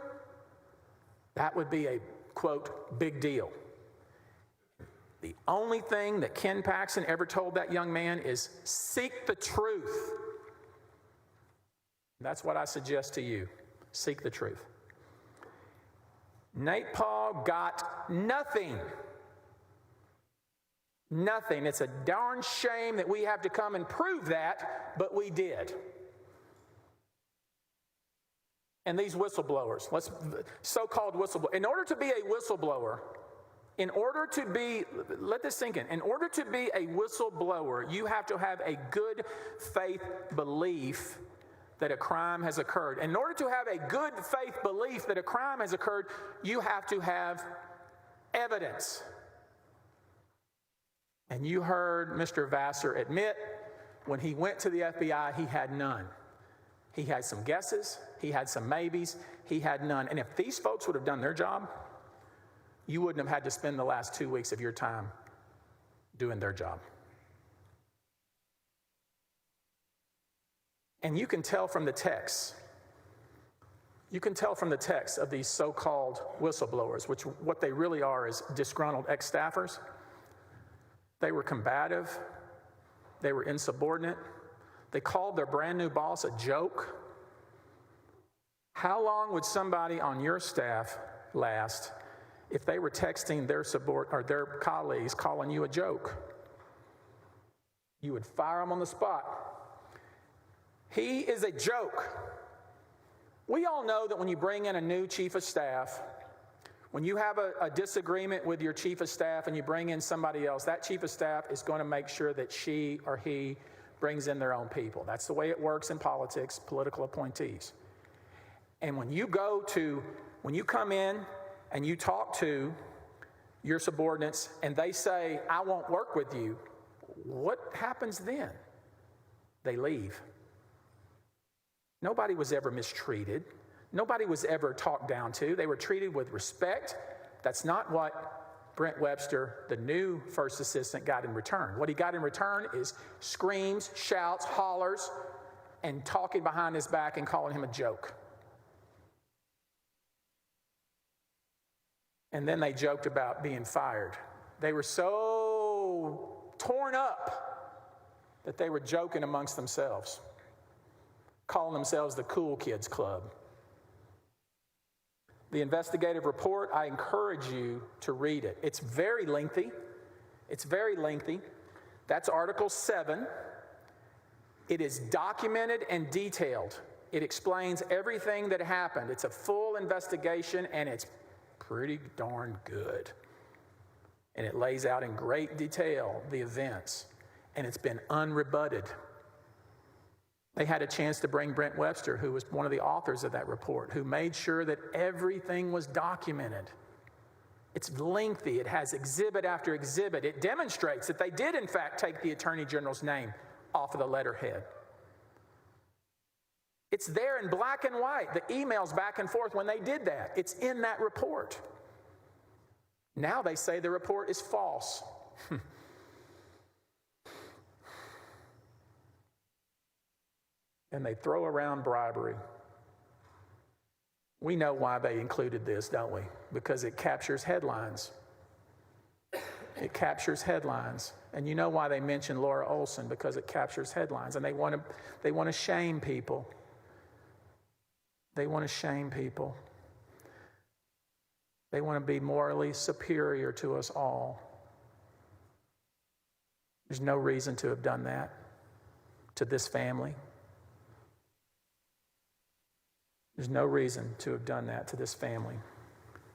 that would be a, quote, big deal. The only thing that Ken Paxton ever told that young man is seek the truth. That's what I suggest to you. Seek the truth. Nate Paul got nothing. Nothing. It's a darn shame that we have to come and prove that, but we did. And these whistleblowers, so-called whistleblower, in order to be a whistleblower, let this sink in order to be a whistleblower, you have to have a good faith belief that a crime has occurred. In order to have a good faith belief that a crime has occurred, you have to have evidence. And you heard Mr. Vassar admit when he went to the FBI, he had none. He had some guesses, he had some maybes, he had none. And if these folks would have done their job, you wouldn't have had to spend the last 2 weeks of your time doing their job. And you can tell from the text. You can tell from the text of these so-called whistleblowers, which what they really are is disgruntled ex-staffers. They were combative. They were insubordinate. They called their brand new boss a joke. How long would somebody on your staff last if they were texting their colleagues calling you a joke? You would fire them on the spot. He is a joke. We all know that when you bring in a new chief of staff, when you have a disagreement with your chief of staff and you bring in somebody else, that chief of staff is going to make sure that she or he brings in their own people. That's the way it works in politics, political appointees. And when you come in and you talk to your subordinates and they say, I won't work with you, what happens then? They leave. Nobody was ever mistreated. Nobody was ever talked down to. They were treated with respect. That's not what Brent Webster, the new first assistant, got in return. What he got in return is screams, shouts, hollers, and talking behind his back and calling him a joke. And then they joked about being fired. They were so torn up that they were joking amongst themselves, calling themselves the Cool Kids Club. The investigative report, I encourage you to read it. It's very lengthy. That's Article 7. It is documented and detailed. It explains everything that happened. It's a full investigation, and it's pretty darn good. And it lays out in great detail the events, and it's been unrebutted. They had a chance to bring Brent Webster, who was one of the authors of that report, who made sure that everything was documented. It's lengthy. It has exhibit after exhibit. It demonstrates that they did, in fact, take the Attorney General's name off of the letterhead. It's there in black and white, the emails back and forth when they did that. It's in that report. Now they say the report is false. And they throw around bribery. We know why they included this, don't we? Because it captures headlines. It captures headlines. And you know why they mention Laura Olson? Because it captures headlines. And they want to shame people. They want to shame people. They want to be morally superior to us all. There's no reason to have done that to this family. There's no reason to have done that to this family.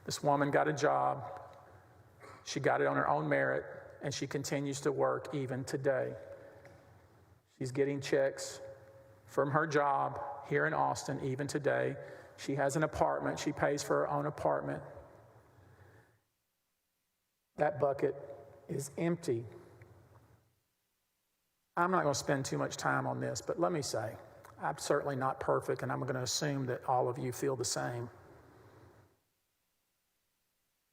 This woman got a job. She got it on her own merit, and she continues to work even today. She's getting checks from her job here in Austin even today. She has an apartment. She pays for her own apartment. That bucket is empty. I'm not going to spend too much time on this, but let me say, I'm certainly not perfect, and I'm going to assume that all of you feel the same.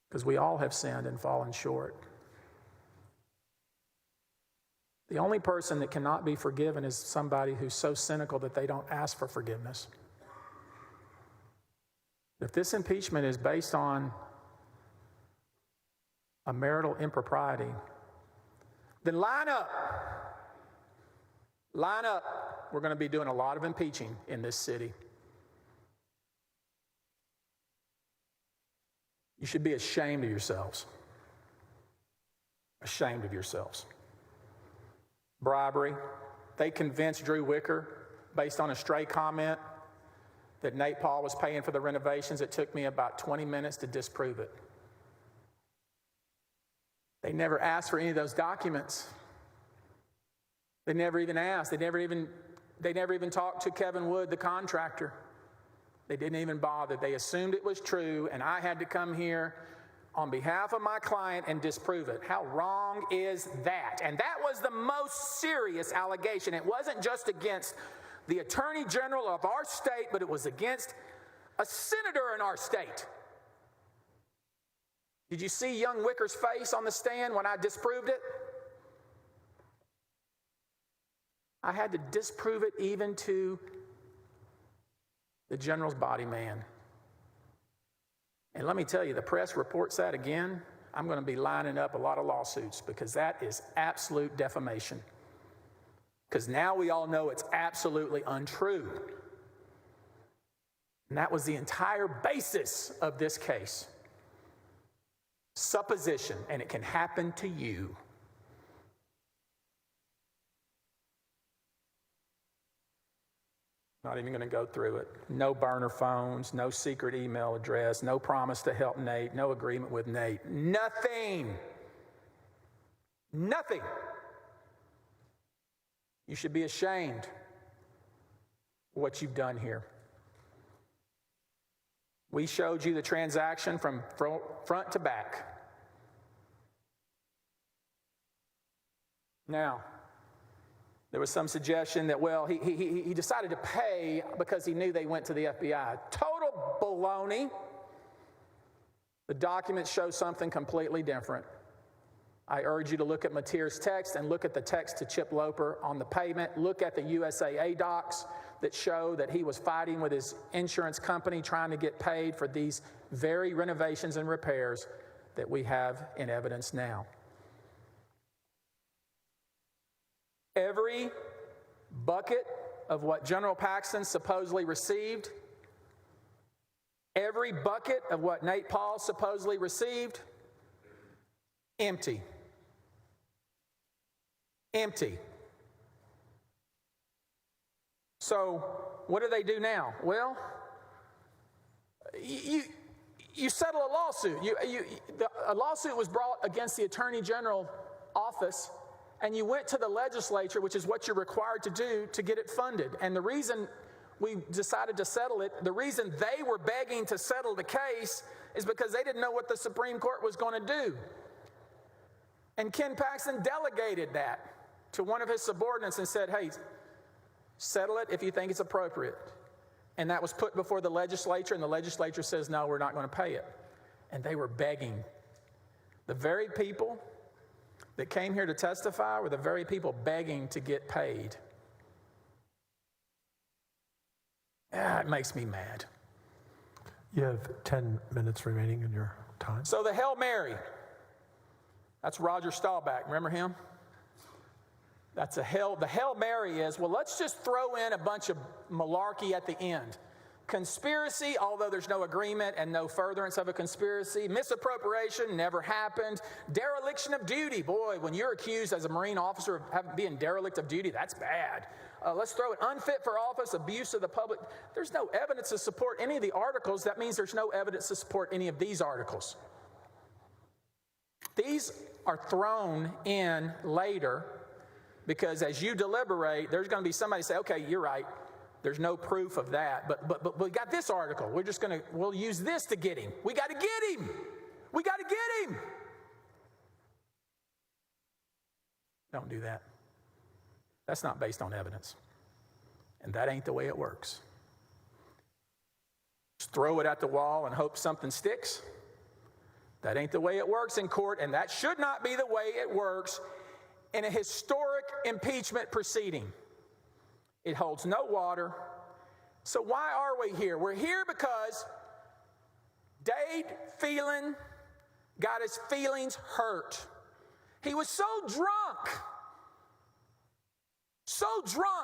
Because we all have sinned and fallen short. The only person that cannot be forgiven is somebody who's so cynical that they don't ask for forgiveness. If this impeachment is based on a marital impropriety, then line up. Line up. We're going to be doing a lot of impeaching in this city. You should be ashamed of yourselves. Ashamed of yourselves. Bribery. They convinced Drew Wicker, based on a stray comment, that Nate Paul was paying for the renovations. It took me about 20 minutes to disprove it. They never asked for any of those documents. They never even asked. They never even talked to Kevin Wood, the contractor. They didn't even bother. They assumed it was true, and I had to come here on behalf of my client and disprove it. How wrong is that? And that was the most serious allegation. It wasn't just against the Attorney General of our state, but it was against a senator in our state. Did you see young Wicker's face on the stand when I disproved it? I had to disprove it even to the general's body man. And let me tell you, the press reports that again. I'm going to be lining up a lot of lawsuits because that is absolute defamation. Because now we all know it's absolutely untrue. And that was the entire basis of this case. Supposition, and it can happen to you. Not even going to go through it. No burner phones, no secret email address, no promise to help Nate, no agreement with Nate. Nothing. Nothing. You should be ashamed of what you've done here. We showed you the transaction from front to back. Now, there was some suggestion that, well, he decided to pay because he knew they went to the FBI. Total baloney. The documents show something completely different. I urge you to look at Mateer's text and look at the text to Chip Loper on the pavement. Look at the USAA docs that show that he was fighting with his insurance company trying to get paid for these very renovations and repairs that we have in evidence now. Every bucket of what General Paxton supposedly received, every bucket of what Nate Paul supposedly received, empty. Empty. So, what do they do now? Well, you settle a lawsuit. A lawsuit was brought against the Attorney General office, and you went to the legislature, which is what you're required to do, to get it funded. And the reason we decided to settle it, the reason they were begging to settle the case is because they didn't know what the Supreme Court was going to do. And Ken Paxton delegated that to one of his subordinates and said, hey, settle it if you think it's appropriate. And that was put before the legislature, and the legislature says, no, we're not going to pay it. And they were begging. The very people that came here to testify were the very people begging to get paid. It makes me mad. You have 10 minutes remaining in your time. So the Hail Mary, that's Roger Staubach, remember him? The Hail Mary is, well, let's just throw in a bunch of malarkey at the end. Conspiracy, although there's no agreement and no furtherance of a conspiracy. Misappropriation, never happened. Dereliction of duty. Boy, when you're accused as a Marine officer of being derelict of duty, that's bad. Let's throw it. Unfit for office, abuse of the public. There's no evidence to support any of the articles. That means there's no evidence to support any of these articles. These are thrown in later because as you deliberate, there's going to be somebody say, okay, you're right. There's no proof of that, but we got this article. We'll use this to get him. We got to get him. We got to get him. Don't do that. That's not based on evidence. And that ain't the way it works. Just throw it at the wall and hope something sticks. That ain't the way it works in court, and that should not be the way it works in a historic impeachment proceeding. It holds no water. So why are we here? We're here because Dade Phelan got his feelings hurt. He was so drunk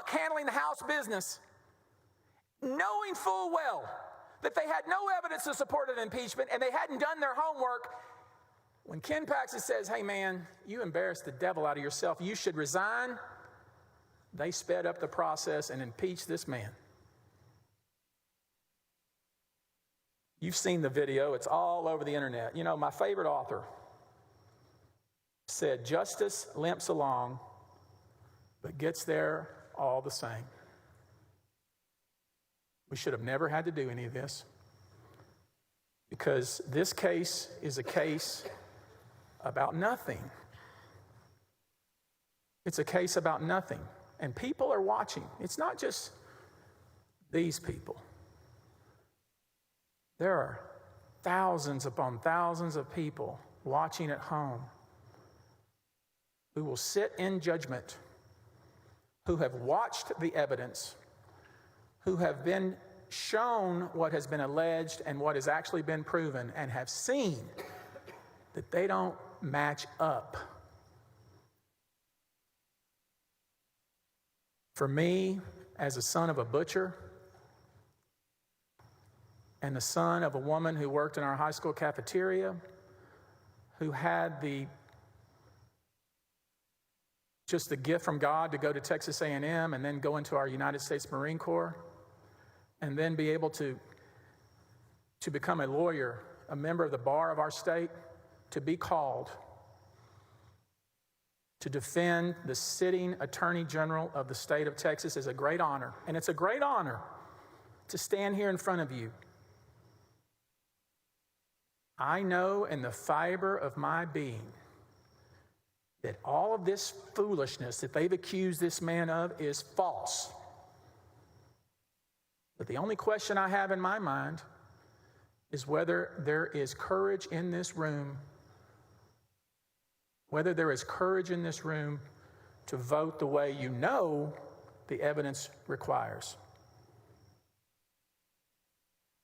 handling the House business, knowing full well that they had no evidence to support an impeachment and they hadn't done their homework. When Ken Paxton says, hey man, you embarrassed the devil out of yourself, you should resign, they sped up the process and impeached this man. You've seen the video. It's all over the internet. You know, my favorite author said, justice limps along, but gets there all the same. We should have never had to do any of this, because this case is a case about nothing. It's a case about nothing. And people are watching. It's not just these people. There are thousands upon thousands of people watching at home who will sit in judgment, who have watched the evidence, who have been shown what has been alleged and what has actually been proven, and have seen that they don't match up. For me, as a son of a butcher and the son of a woman who worked in our high school cafeteria, who had the gift from God to go to Texas A&M and then go into our United States Marine Corps, and then be able to become a lawyer, a member of the bar of our state, to be called to defend the sitting Attorney General of the state of Texas is a great honor. And it's a great honor to stand here in front of you. I know in the fiber of my being that all of this foolishness that they've accused this man of is false. But the only question I have in my mind is whether there is courage in this room, to vote the way you know the evidence requires.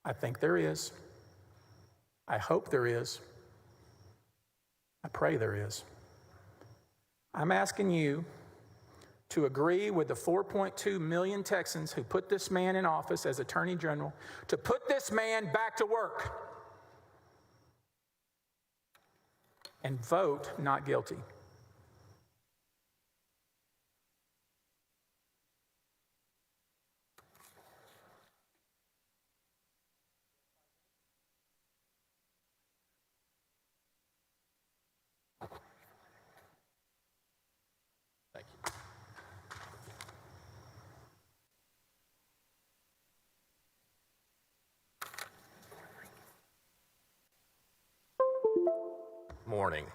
I think there is. I hope there is. I pray there is. I'm asking you to agree with the 4.2 million Texans who put this man in office as Attorney General, to put this man back to work and vote not guilty. Morning.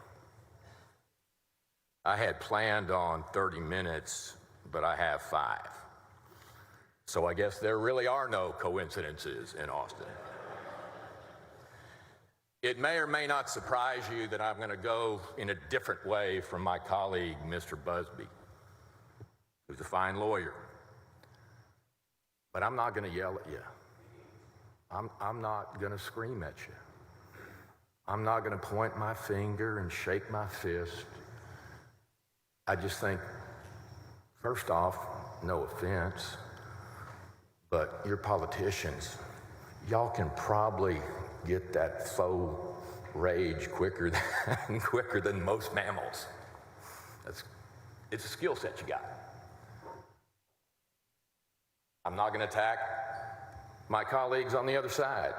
I had planned on 30 minutes, but I have 5. So I guess there really are no coincidences in Austin. It may or may not surprise you that I'm going to go in a different way from my colleague, Mr. Busby, who's a fine lawyer. But I'm not going to yell at you. I'm not going to scream at you. I'm not going to point my finger and shake my fist. I just think, first off, no offense, but you're politicians. Y'all can probably get that faux rage quicker than most mammals. It's a skill set you got. I'm not going to attack my colleagues on the other side.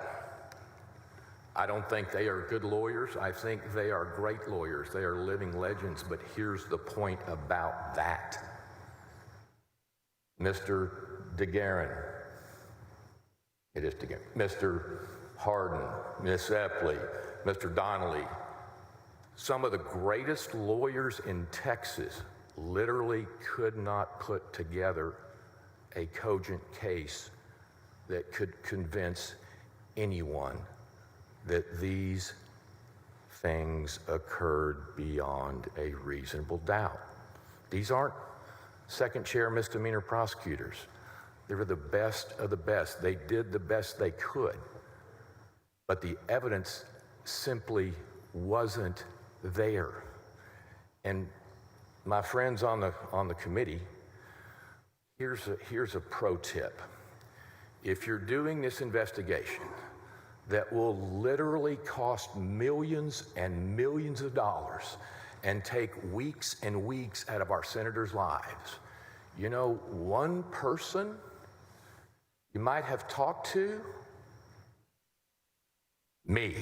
I don't think they are good lawyers. I think they are great lawyers. They are living legends. But here's the point about that. Mr. DeGuerin, it is DeGuerin, Mr. Hardin, Miss Epley, Mr. Donnelly, some of the greatest lawyers in Texas literally could not put together a cogent case that could convince anyone that these things occurred beyond a reasonable doubt. These aren't second chair misdemeanor prosecutors. They were the best of the best. They did the best they could. But the evidence simply wasn't there. And my friends on the committee, here's a pro tip. If you're doing this investigation that will literally cost millions and millions of dollars and take weeks and weeks out of our senators' lives, you know, one person you might have talked to Me.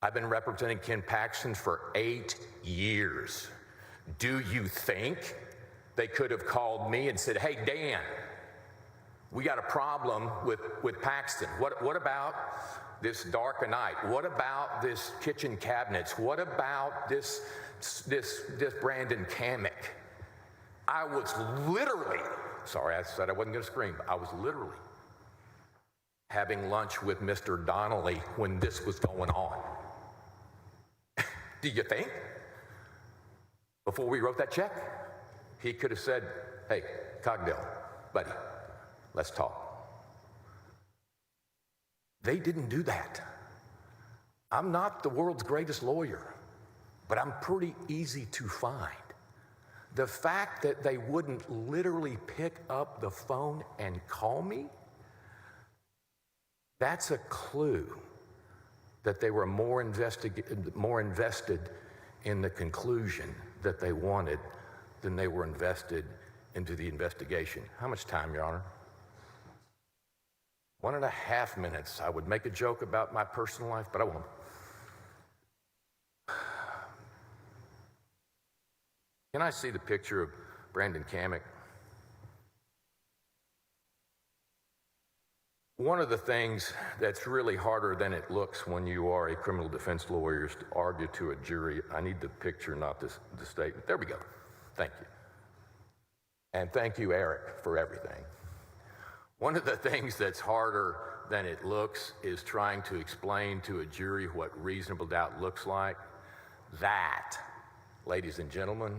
I've been representing Ken Paxton for 8 years. Do you think they could have called me and said, hey, Dan, we got a problem with Paxton. What about this dark night? What about this kitchen cabinets? What about this Brandon Kamek? I was literally, sorry, I said I wasn't going to scream, but I was literally having lunch with Mr. Donnelly when this was going on. Do you think? Before we wrote that check, he could have said, hey, Cogdell, buddy, let's talk. They didn't do that. I'm not the world's greatest lawyer, but I'm pretty easy to find. The fact that they wouldn't literally pick up the phone and call me, that's a clue that they were more invested in the conclusion that they wanted than they were invested into the investigation. How much time, Your Honor? 1.5 minutes. I would make a joke about my personal life, but I won't. Can I see the picture of Brandon Kamek? One of the things that's really harder than it looks when you are a criminal defense lawyer is to argue to a jury. I need the picture, not the statement. There we go. Thank you. And thank you, Eric, for everything. One of the things that's harder than it looks is trying to explain to a jury what reasonable doubt looks like. That, ladies and gentlemen,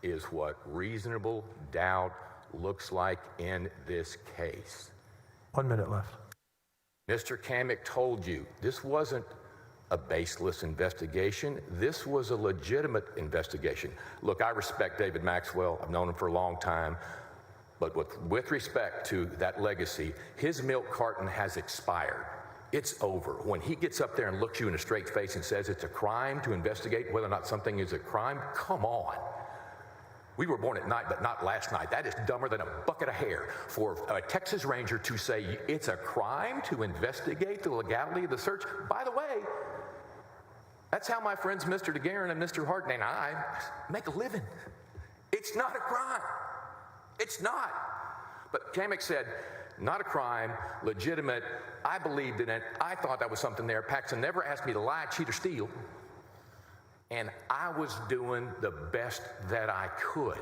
is what reasonable doubt looks like in this case. 1 minute left. Mr. Kamek told you this wasn't a baseless investigation. This was a legitimate investigation. Look, I respect David Maxwell. I've known him for a long time. But with respect to that legacy, his milk carton has expired. It's over. When he gets up there and looks you in a straight face and says it's a crime to investigate whether or not something is a crime, come on. We were born at night, but not last night. That is dumber than a bucket of hair for a Texas Ranger to say it's a crime to investigate the legality of the search. By the way, that's how my friends Mr. DeGuerin and Mr. Harden and I make a living. It's not a crime. It's not. But Kamek said, not a crime, legitimate. I believed in it. I thought that was something there. Paxton never asked me to lie, cheat, or steal. And I was doing the best that I could.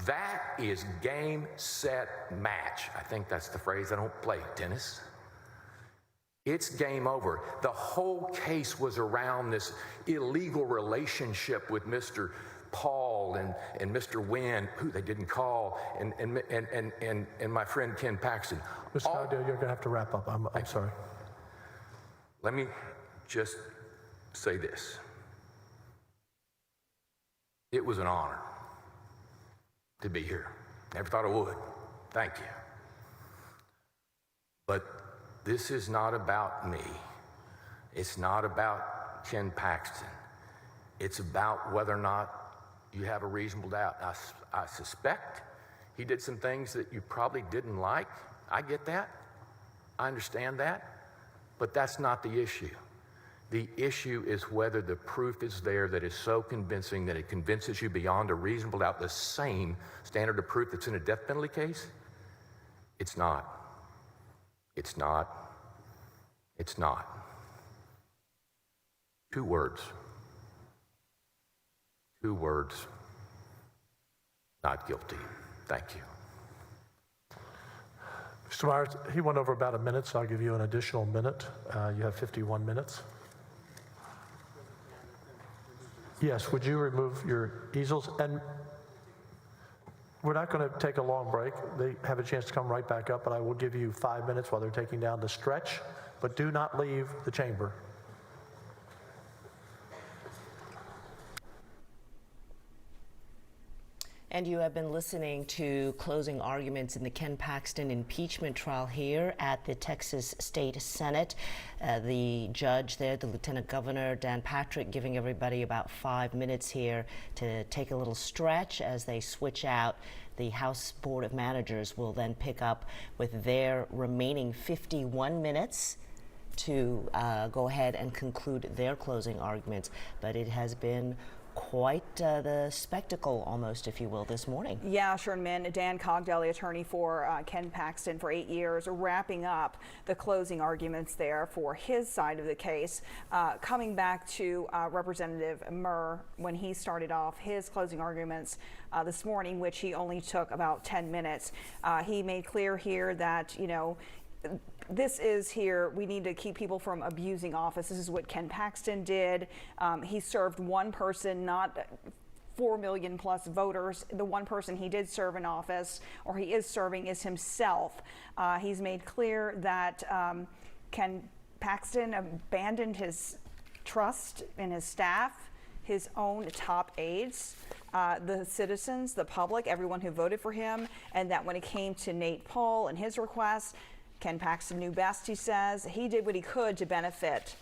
That is game, set, match. I think that's the phrase. I don't play tennis. It's game over. The whole case was around this illegal relationship with Mr. Paul and Mr. Wynn, who they didn't call, and my friend Ken Paxton. Mr. Cogdell, you're going to have to wrap up. I'm sorry. Let me just say this. It was an honor to be here. Never thought I would. Thank you. But this is not about me. It's not about Ken Paxton. It's about whether or not you have a reasonable doubt. I suspect he did some things that you probably didn't like. I get that. I understand that. But that's not the issue. The issue is whether the proof is there that is so convincing that it convinces you beyond a reasonable doubt the same standard of proof that's in a death penalty case. It's not. It's not. It's not. 2 words. 2 words. Not guilty. Thank you. Mr. Myers, he went over about a minute, so I'll give you an additional minute. You have 51 minutes. Yes, would you remove your easels? And we're not going to take a long break. They have a chance to come right back up, but I will give you 5 minutes while they're taking down the stretch, but do not leave the chamber. And you have been listening to closing arguments in the Ken Paxton impeachment trial here at the Texas State Senate. The judge there, the Lieutenant Governor, Dan Patrick, giving everybody about 5 minutes here to take a little stretch as they switch out. The House Board of Managers will then pick up with their remaining 51 minutes to go ahead and conclude their closing arguments, but it has been quite the spectacle, almost, if you will, this morning. Yeah, Sherman. Dan Cogdell, the attorney for Ken Paxton for 8 years, wrapping up the closing arguments there for his side of the case. Coming back to Representative Murr, when he started off his closing arguments this morning, which he only took about 10 minutes, he made clear here that, you know, this is here, we need to keep people from abusing office. This is what Ken Paxton did. He served one person, not 4 million plus voters. The one person he did serve in office, or he is serving, is himself. He's made clear that Ken Paxton abandoned his trust in his staff, his own top aides, the citizens, the public, everyone who voted for him, and that when it came to Nate Paul and his requests, Ken Paxton knew best, he says. He did what he could to benefit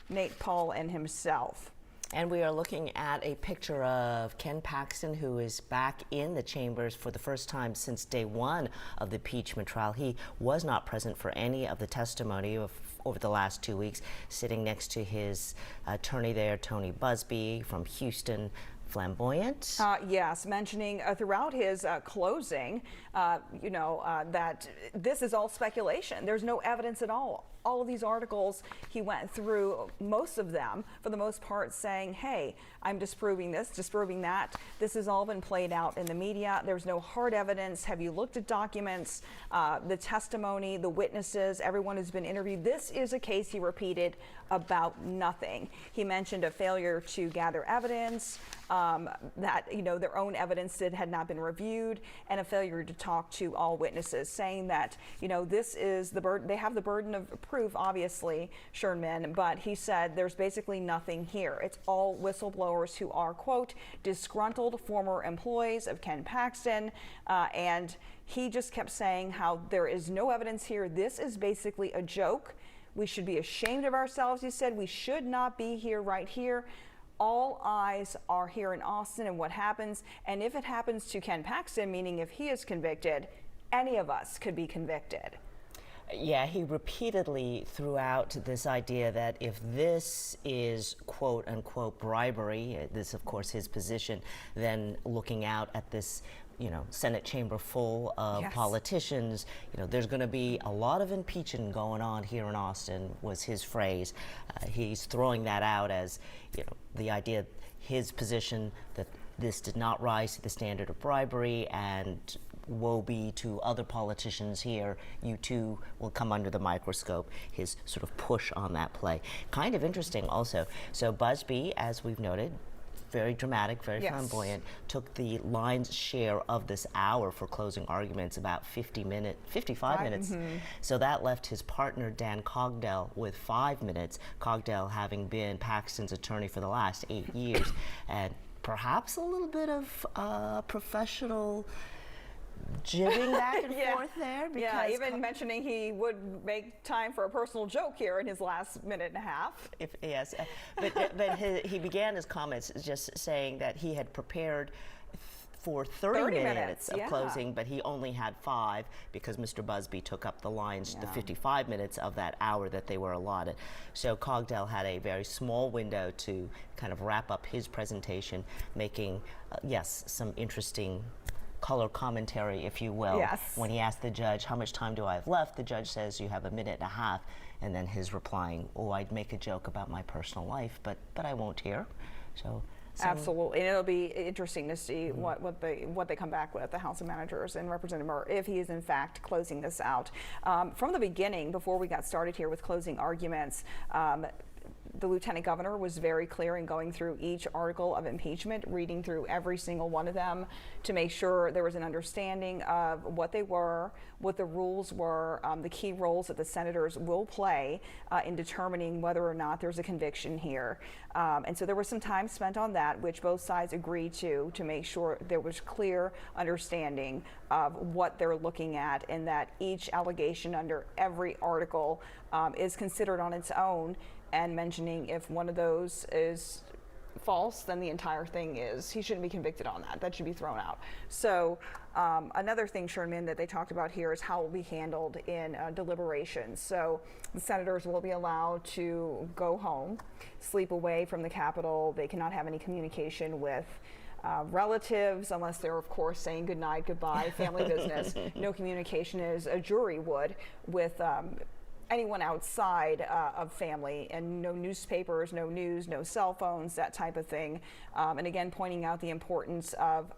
Nate Paul and himself. And we are looking at a picture of Ken Paxton, who is back in the chambers for the first time since day one of the impeachment trial. He was not present for any of the testimony over the last 2 weeks, sitting next to his attorney there, Tony Busby from Houston. Flamboyant. Yes, mentioning throughout his closing, that this is all speculation. There's no evidence at all. All of these articles, he went through most of them, for the most part, saying, hey, I'm disproving this, disproving that. This has all been played out in the media. There's no hard evidence. Have you looked at documents, the testimony, the witnesses, everyone who's been interviewed? This is a case, he repeated, about nothing. He mentioned a failure to gather evidence, that, their own evidence that had not been reviewed, and a failure to talk to all witnesses, saying that, this is the burden, they have the burden of proof, obviously, Sherman, but he said there's basically nothing here. It's all whistleblowers who are, quote, disgruntled former employees of Ken Paxton, and he just kept saying how there is no evidence here. This is basically a joke. We should be ashamed of ourselves, he said. We should not be here right here. All eyes are here in Austin and what happens. And if it happens to Ken Paxton, meaning if he is convicted, any of us could be convicted. Yeah, he repeatedly threw out this idea that if this is quote unquote bribery, this of course his position, then looking out at this Senate chamber full of politicians, there's going to be a lot of impeachment going on here in Austin, was his phrase. He's throwing that out as, the idea, his position that this did not rise to the standard of bribery, and woe be to other politicians here. You too will come under the microscope. His sort of push on that play. Kind of interesting also. So Busby, as we've noted, very dramatic, very flamboyant, took the lion's share of this hour for closing arguments, about 55 minutes. So that left his partner, Dan Cogdell, with 5 minutes, Cogdell having been Paxton's attorney for the last 8 years, and perhaps a little bit of professional jibbing back and forth there. Because even mentioning he would make time for a personal joke here in his last minute and a half. Yes, but he began his comments just saying that he had prepared for 30 minutes of closing, but he only had 5 because Mr. Busby took up the lines, the 55 minutes of that hour that they were allotted. So Cogdell had a very small window to kind of wrap up his presentation, making, some interesting color commentary, if you will. When he asked the judge, how much time do I have left? The judge says, you have a minute and a half. And then his replying, I'd make a joke about my personal life, but I won't here. So absolutely, and it'll be interesting to see what they come back with, the House of Managers and Representative Murr, if he is in fact closing this out. From the beginning, before we got started here with closing arguments, the Lieutenant Governor was very clear in going through each article of impeachment, reading through every single one of them to make sure there was an understanding of what they were, what the rules were, the key roles that the senators will play in determining whether or not there's a conviction here. And so there was some time spent on that, which both sides agreed to make sure there was clear understanding of what they're looking at, and that each allegation under every article is considered on its own, and mentioning if one of those is false, then the entire thing is, he shouldn't be convicted on that. That should be thrown out. So Another thing, Sherman, that they talked about here is how it will be handled in deliberations. So the senators will be allowed to go home, sleep away from the Capitol. They cannot have any communication with relatives unless they're, of course, saying goodnight, goodbye, family business. No communication as a jury would with anyone outside of family, and no newspapers, no news, no cell phones, that type of thing. And again, pointing out the importance of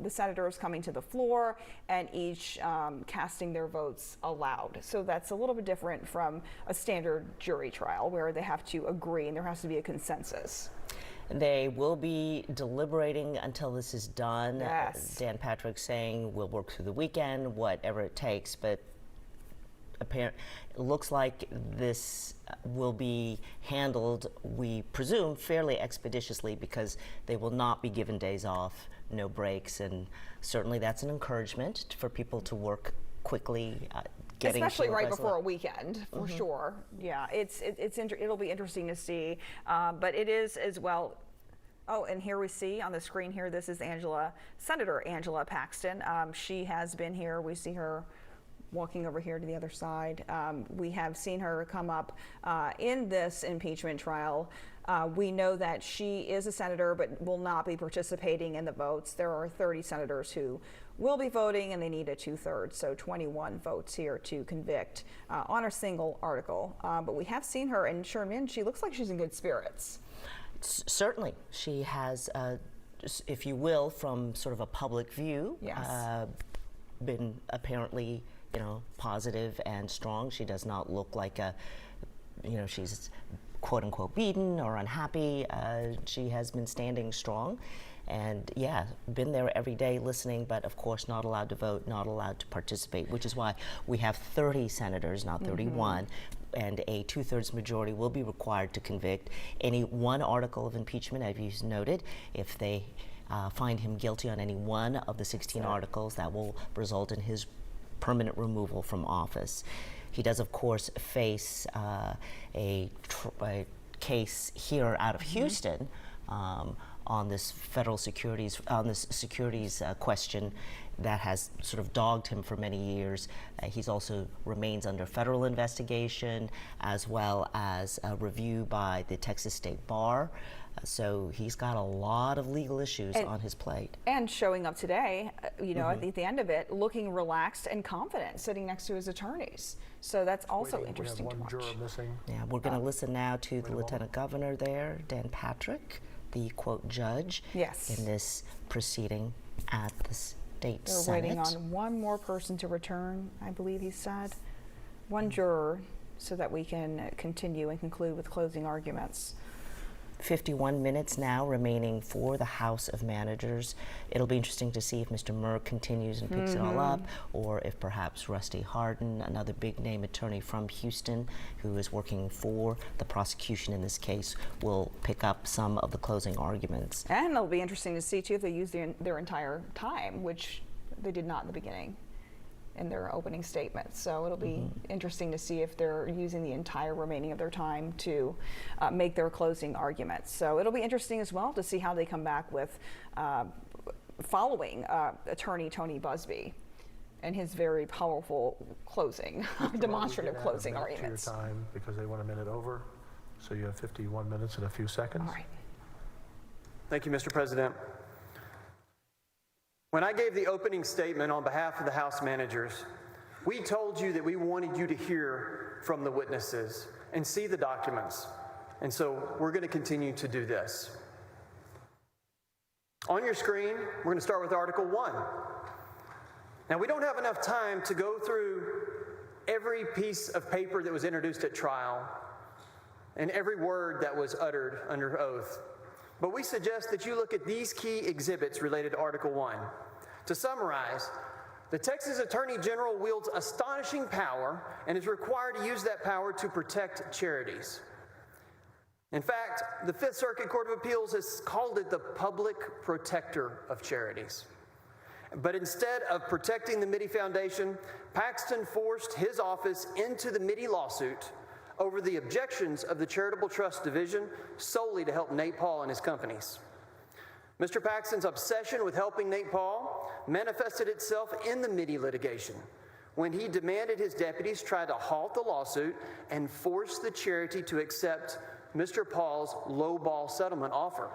the senators coming to the floor and each casting their votes aloud. So that's a little bit different from a standard jury trial where they have to agree and there has to be a consensus. They will be deliberating until this is done. Yes. Dan Patrick saying we'll work through the weekend, whatever it takes, but it looks like this will be handled, we presume, fairly expeditiously because they will not be given days off, no breaks, and certainly that's an encouragement for people to work quickly. Especially right before a weekend, for sure. Yeah, it'll be interesting to see, but it is as well. Oh, and here we see on the screen here, this is Senator Angela Paxton. She has been here. We see her walking over here to the other side. We have seen her come up in this impeachment trial. We know that she is a senator but will not be participating in the votes. There are 30 senators who will be voting, and they need a 2/3, so 21 votes here to convict on a single article. But we have seen her, and Sherman, she looks like she's in good spirits. Certainly. She has, if you will, from sort of a public view, yes. Been apparently, positive and strong. She does not look like she's quote unquote beaten or unhappy. She has been standing strong and been there every day listening, but of course not allowed to vote, not allowed to participate, which is why we have 30 senators, not 31, and a 2/3 majority will be required to convict any one article of impeachment, as you noted. If they find him guilty on any one of the 16 articles, that will result in his permanent removal from office. He does, of course, face a case here out of Houston on this federal securities question that has sort of dogged him for many years. He's also remains under federal investigation as well as a review by the Texas State Bar. So he's got a lot of legal issues on his plate. And showing up today, at the end of it, looking relaxed and confident, sitting next to his attees. So that's also interesting to watch. We have one juror missing. Yeah, we're going to listen now to the Lieutenant Governor there, Dan Patrick, the quote judge in this proceeding at the state Senate. They're waiting on one more person to return, I believe he said. One juror, so that we can continue and conclude with closing arguments. 51 minutes now remaining for the House of Managers. It'll be interesting to see if Mr. Murr continues and picks it all up, or if perhaps Rusty Hardin, another big name attorney from Houston who is working for the prosecution in this case, will pick up some of the closing arguments. And it'll be interesting to see too if they use their entire time, which they did not in the beginning in their opening statements. So it'll be interesting to see if they're using the entire remaining of their time to make their closing arguments. So it'll be interesting as well to see how they come back with following attorney Tony Buzbee and his very powerful closing, demonstrative closing arguments. To your time because they went a minute over. So you have 51 minutes and a few seconds. All right. Thank you, Mr. President. When I gave the opening statement on behalf of the House managers, we told you that we wanted you to hear from the witnesses and see the documents. And so we're going to continue to do this. On your screen, we're going to start with Article 1. Now, we don't have enough time to go through every piece of paper that was introduced at trial and every word that was uttered under oath. But we suggest that you look at these key exhibits related to Article 1. To summarize, the Texas Attorney General wields astonishing power and is required to use that power to protect charities. In fact, the Fifth Circuit Court of Appeals has called it the public protector of charities. But instead of protecting the Mitty Foundation, Paxton forced his office into the Mitty lawsuit over the objections of the Charitable Trust Division solely to help Nate Paul and his companies. Mr. Paxton's obsession with helping Nate Paul manifested itself in the Mitty litigation when he demanded his deputies try to halt the lawsuit and force the charity to accept Mr. Paul's lowball settlement offer.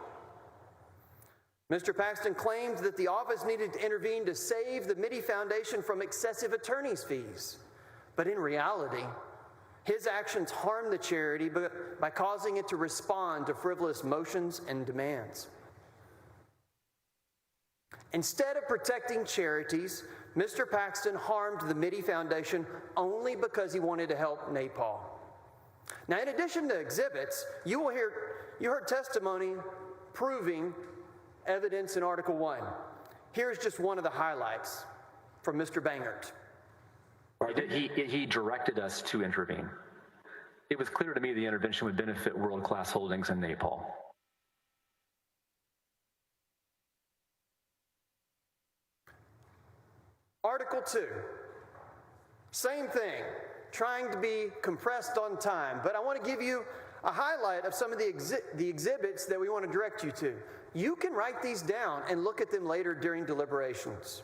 Mr. Paxton claimed that the office needed to intervene to save the Mitty Foundation from excessive attorney's fees. But in reality, his actions harmed the charity by causing it to respond to frivolous motions and demands. Instead of protecting charities, Mr. Paxton harmed the Mitty Foundation only because he wanted to help Nate Paul. Now, in addition to exhibits, you heard testimony proving evidence in Article 1. Here's just one of the highlights from Mr. Bangert. He directed us to intervene. It was clear to me the intervention would benefit world-class holdings in Nate Paul. Article 2, same thing, trying to be compressed on time, but I want to give you a highlight of some of the exhibits that we want to direct you to. You can write these down and look at them later during deliberations.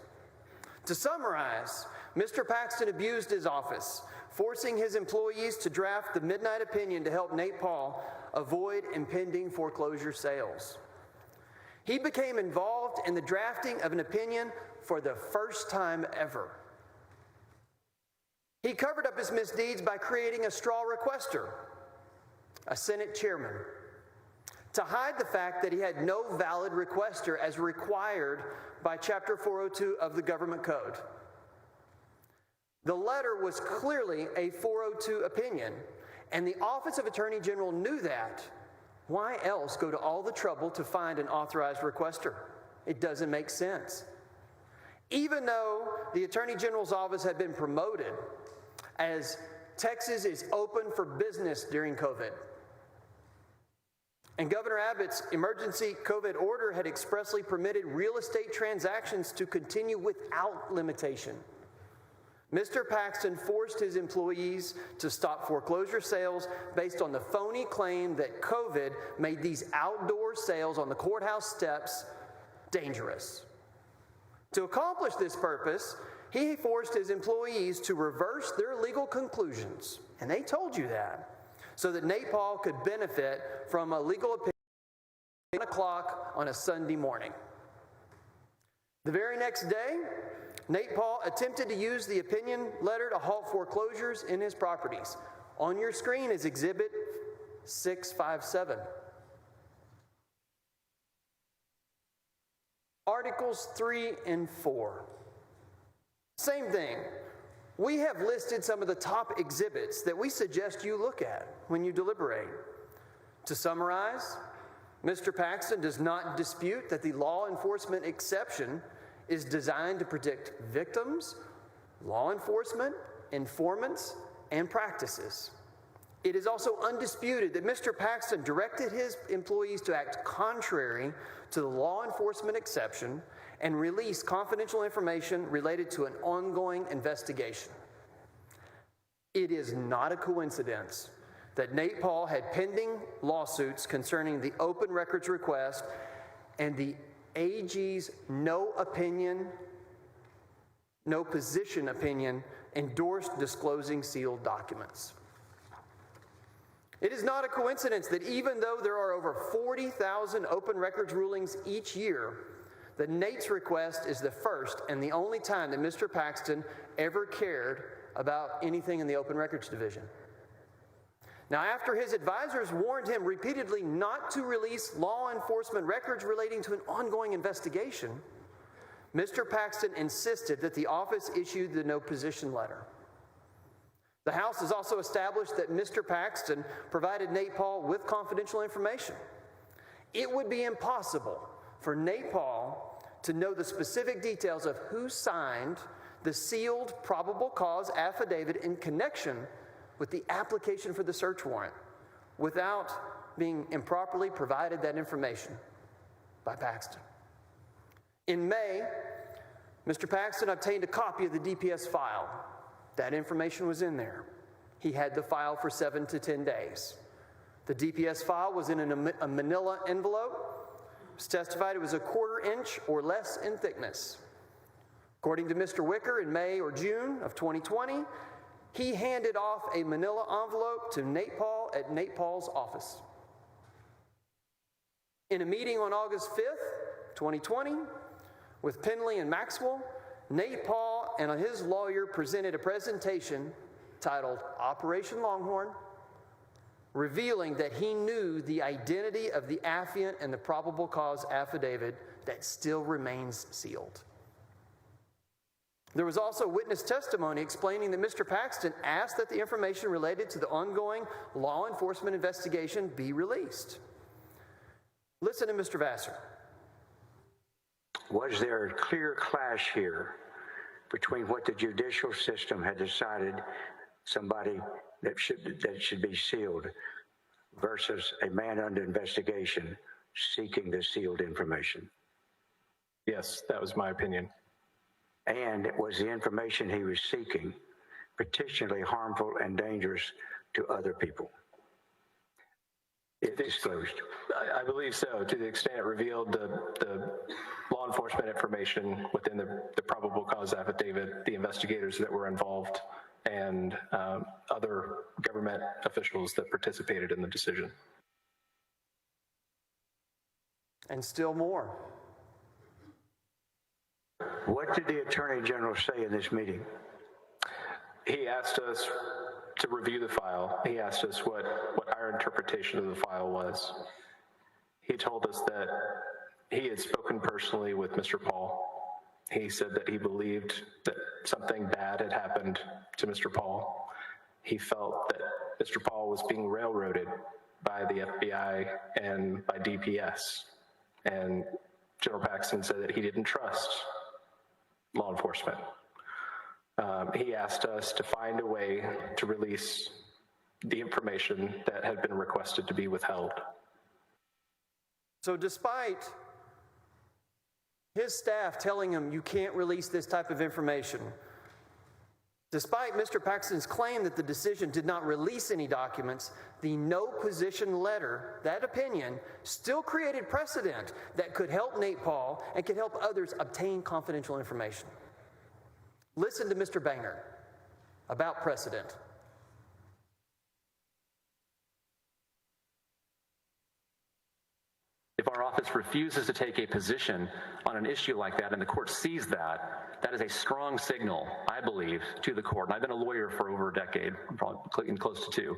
To summarize, Mr. Paxton abused his office, forcing his employees to draft the midnight opinion to help Nate Paul avoid impending foreclosure sales. He became involved in the drafting of an opinion for the first time ever. He covered up his misdeeds by creating a straw requester, a Senate chairman, to hide the fact that he had no valid requester as required by Chapter 402 of the Government Code. The letter was clearly a 402 opinion, and the Office of Attorney General knew that. Why else go to all the trouble to find an authorized requester? It doesn't make sense. Even though the Attorney General's office had been promoted as Texas is open for business during COVID, and Governor Abbott's emergency COVID order had expressly permitted real estate transactions to continue without limitation, Mr. Paxton forced his employees to stop foreclosure sales based on the phony claim that COVID made these outdoor sales on the courthouse steps dangerous. To accomplish this purpose, he forced his employees to reverse their legal conclusions, and they told you that, so that Nate Paul could benefit from a legal opinion at 1 o'clock on a Sunday morning. The very next day, Nate Paul attempted to use the opinion letter to halt foreclosures in his properties. On your screen is Exhibit 657. Articles 3 and 4. Same thing. We have listed some of the top exhibits that we suggest you look at when you deliberate. To summarize, Mr. Paxton does not dispute that the law enforcement exception is designed to protect victims, law enforcement, informants, and practices. It is also undisputed that Mr. Paxton directed his employees to act contrary to the law enforcement exception and release confidential information related to an ongoing investigation. It is not a coincidence that Nate Paul had pending lawsuits concerning the open records request and the AG's no position opinion endorsed disclosing sealed documents. It is not a coincidence that even though there are over 40,000 open records rulings each year, that Nate's request is the first and the only time that Mr. Paxton ever cared about anything in the Open Records Division. Now, after his advisors warned him repeatedly not to release law enforcement records relating to an ongoing investigation, Mr. Paxton insisted that the office issued the no position letter. The House has also established that Mr. Paxton provided Nate Paul with confidential information. It would be impossible for Nate Paul to know the specific details of who signed the sealed probable cause affidavit in connection with the application for the search warrant without being improperly provided that information by Paxton. In May, Mr. Paxton obtained a copy of the DPS file. That information was in there. He had the file for 7 to 10 days. The DPS file was in a manila envelope It's testified it was a 1/4 inch or less in thickness. According to Mr. Wicker, in May or June of 2020, he handed off a manila envelope to Nate Paul at Nate Paul's office. In a meeting on August 5th, 2020, with Penley and Maxwell, Nate Paul and his lawyer presented a presentation titled Operation Longhorn, revealing that he knew the identity of the affiant and the probable cause affidavit that still remains sealed. There was also witness testimony explaining that Mr. Paxton asked that the information related to the ongoing law enforcement investigation be released. Listen to Mr. Vassar. Was there a clear clash here between what the judicial system had decided somebody that should be sealed versus a man under investigation seeking the sealed information? Yes, that was my opinion. And was the information he was seeking particularly harmful and dangerous to other people? If disclosed. I believe so, to the extent it revealed the law enforcement information within the probable cause affidavit, the investigators that were involved, and other government officials that participated in the decision. And still more. What did the Attorney General say in this meeting? He asked us to review the file. He asked us what our interpretation of the file was. He told us that he had spoken personally with Mr. Paul. He said that he believed that something bad had happened to Mr. Paul. He felt that Mr. Paul was being railroaded by the FBI and by DPS. And General Paxton said that he didn't trust law enforcement. He asked us to find a way to release the information that had been requested to be withheld. So despite his staff telling him you can't release this type of information, despite Mr. Paxton's claim that the decision did not release any documents, the no position letter, that opinion, still created precedent that could help Nate Paul and could help others obtain confidential information. Listen to Mr. Banger about precedent. If our office refuses to take a position on an issue like that and the court sees that, that is a strong signal, I believe, to the court. And I've been a lawyer for over a decade, probably close to 2.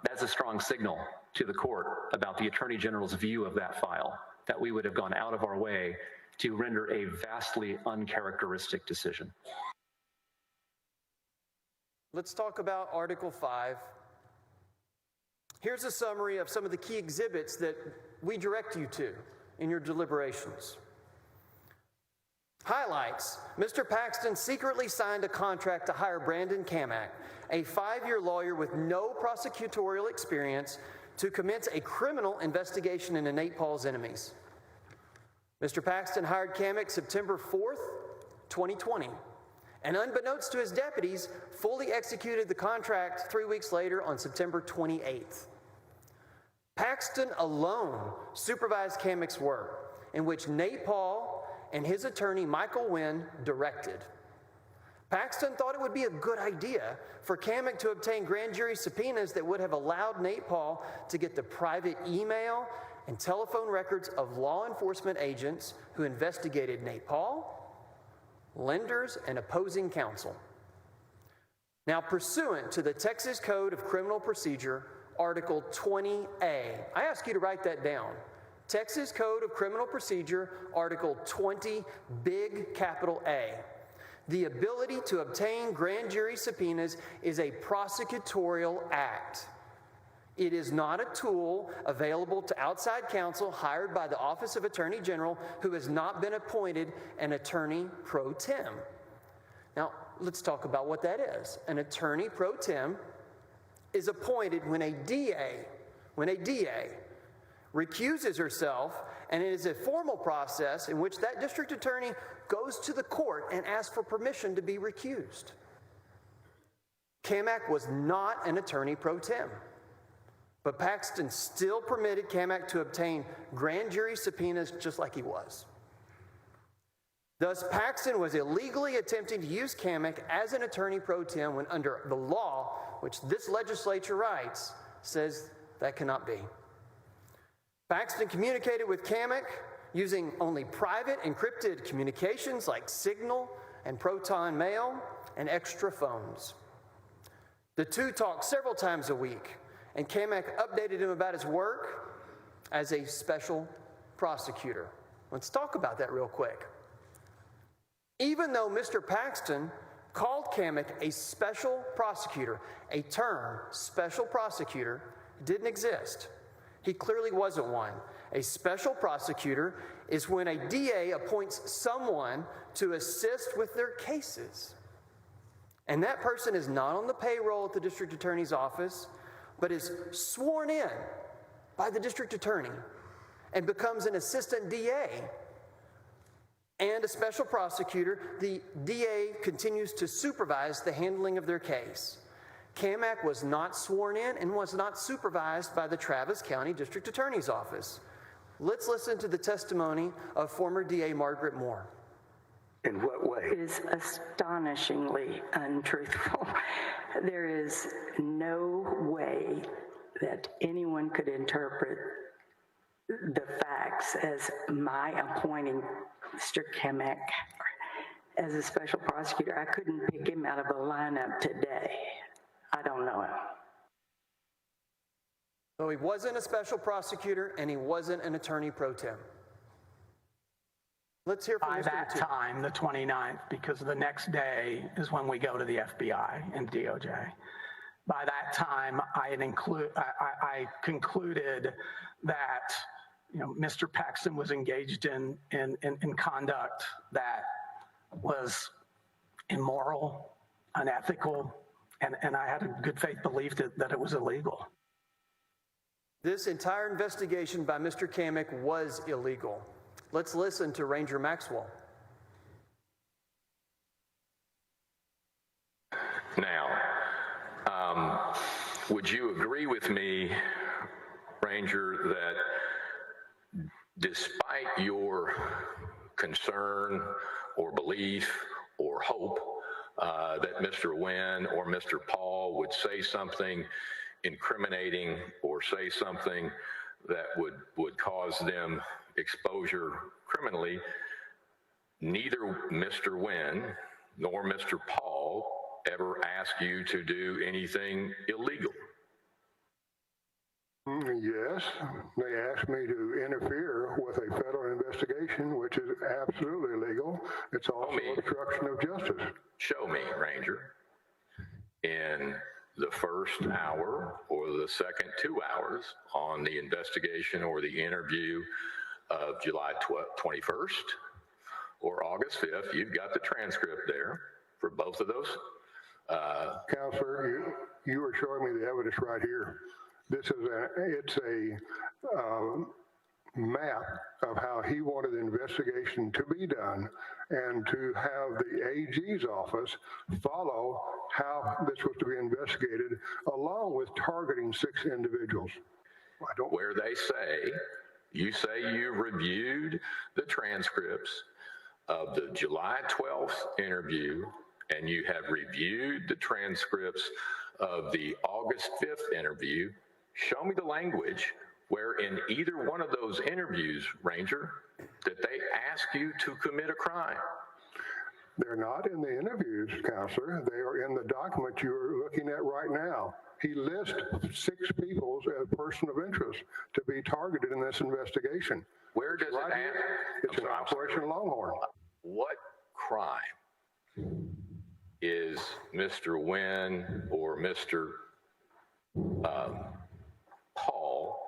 That's a strong signal to the court about the Attorney General's view of that file, that we would have gone out of our way to render a vastly uncharacteristic decision. Let's talk about Article 5. Here's a summary of some of the key exhibits that we direct you to in your deliberations. Highlights: Mr. Paxton secretly signed a contract to hire Brandon Kamak, a 5-year lawyer with no prosecutorial experience, to commence a criminal investigation into Nate Paul's enemies. Mr. Paxton hired Kamak September 4th, 2020, and unbeknownst to his deputies, fully executed the contract 3 weeks later on September 28th. Paxton alone supervised Kamak's work, in which Nate Paul and his attorney Michael Wynn directed. Paxton thought it would be a good idea for Kamak to obtain grand jury subpoenas that would have allowed Nate Paul to get the private email and telephone records of law enforcement agents who investigated Nate Paul, lenders, and opposing counsel. Now, pursuant to the Texas Code of Criminal Procedure, Article 20A, I ask you to write that down. Texas Code of Criminal Procedure, Article 20, big capital A. The ability to obtain grand jury subpoenas is a prosecutorial act. It is not a tool available to outside counsel hired by the Office of Attorney General who has not been appointed an attorney pro tem. Now, let's talk about what that is. An attorney pro tem is appointed when a DA recuses herself, and it is a formal process in which that district attorney goes to the court and asks for permission to be recused. Kamak was not an attorney pro tem. But Paxton still permitted Kamak to obtain grand jury subpoenas just like he was. Thus, Paxton was illegally attempting to use Kamak as an attorney pro tem when under the law, which this legislature writes, says that cannot be. Paxton communicated with Kamak using only private encrypted communications like Signal and Proton Mail and extra phones. The two talked several times a week, and Kamak updated him about his work as a special prosecutor. Let's talk about that real quick. Even though Mr. Paxton called Kamak a special prosecutor, a term, special prosecutor, didn't exist. He clearly wasn't one. A special prosecutor is when a DA appoints someone to assist with their cases. And that person is not on the payroll at the district attorney's office, but is sworn in by the district attorney and becomes an assistant DA. And a special prosecutor, the DA continues to supervise the handling of their case. Kamak was not sworn in and was not supervised by the Travis County District Attorney's Office. Let's listen to the testimony of former DA Margaret Moore. In what way? It is astonishingly untruthful. There is no way that anyone could interpret the facts as my appointing Mr. Kamak as a special prosecutor. I couldn't pick him out of a lineup today. I don't know him. So he wasn't a special prosecutor and he wasn't an attorney pro tem. Let's hear from By Mr. that Matute. time, the 29th, because the next day is when we go to the FBI and DOJ. By that time, I concluded that Mr. Paxton was engaged in conduct that was immoral, unethical, and I had a good faith belief that it was illegal. This entire investigation by Mr. Kamak was illegal. Let's listen to Ranger Maxwell. Now, would you agree with me, Ranger, that despite your concern or belief or hope that Mr. Wynn or Mr. Paul would say something incriminating or say something that would cause them exposure criminally, neither Mr. Wynn nor Mr. Paul ever asked you to do anything illegal? Yes, they asked me to interfere with a federal investigation, which is absolutely illegal. It's also obstruction of justice. Show me, Ranger, in the first hour or the second 2 hours on the investigation or the interview of July 21st or August 5th. You've got the transcript there for both of those. Counselor, you are showing me the evidence right here. It's a map of how he wanted the investigation to be done and to have the AG's office follow how this was to be investigated, along with targeting 6 individuals. Where they say, you say you reviewed the transcripts of the July 12th interview and you have reviewed the transcripts of the August 5th interview. Show me the language where in either one of those interviews, Ranger, did they ask you to commit a crime? They're not in the interviews, Counselor. They are in the document you're looking at right now. He lists 6 people as a person of interest to be targeted in this investigation. Where does it ask? It's an Operation Longhorn. What crime is Mr. Wynn or Mr. Paul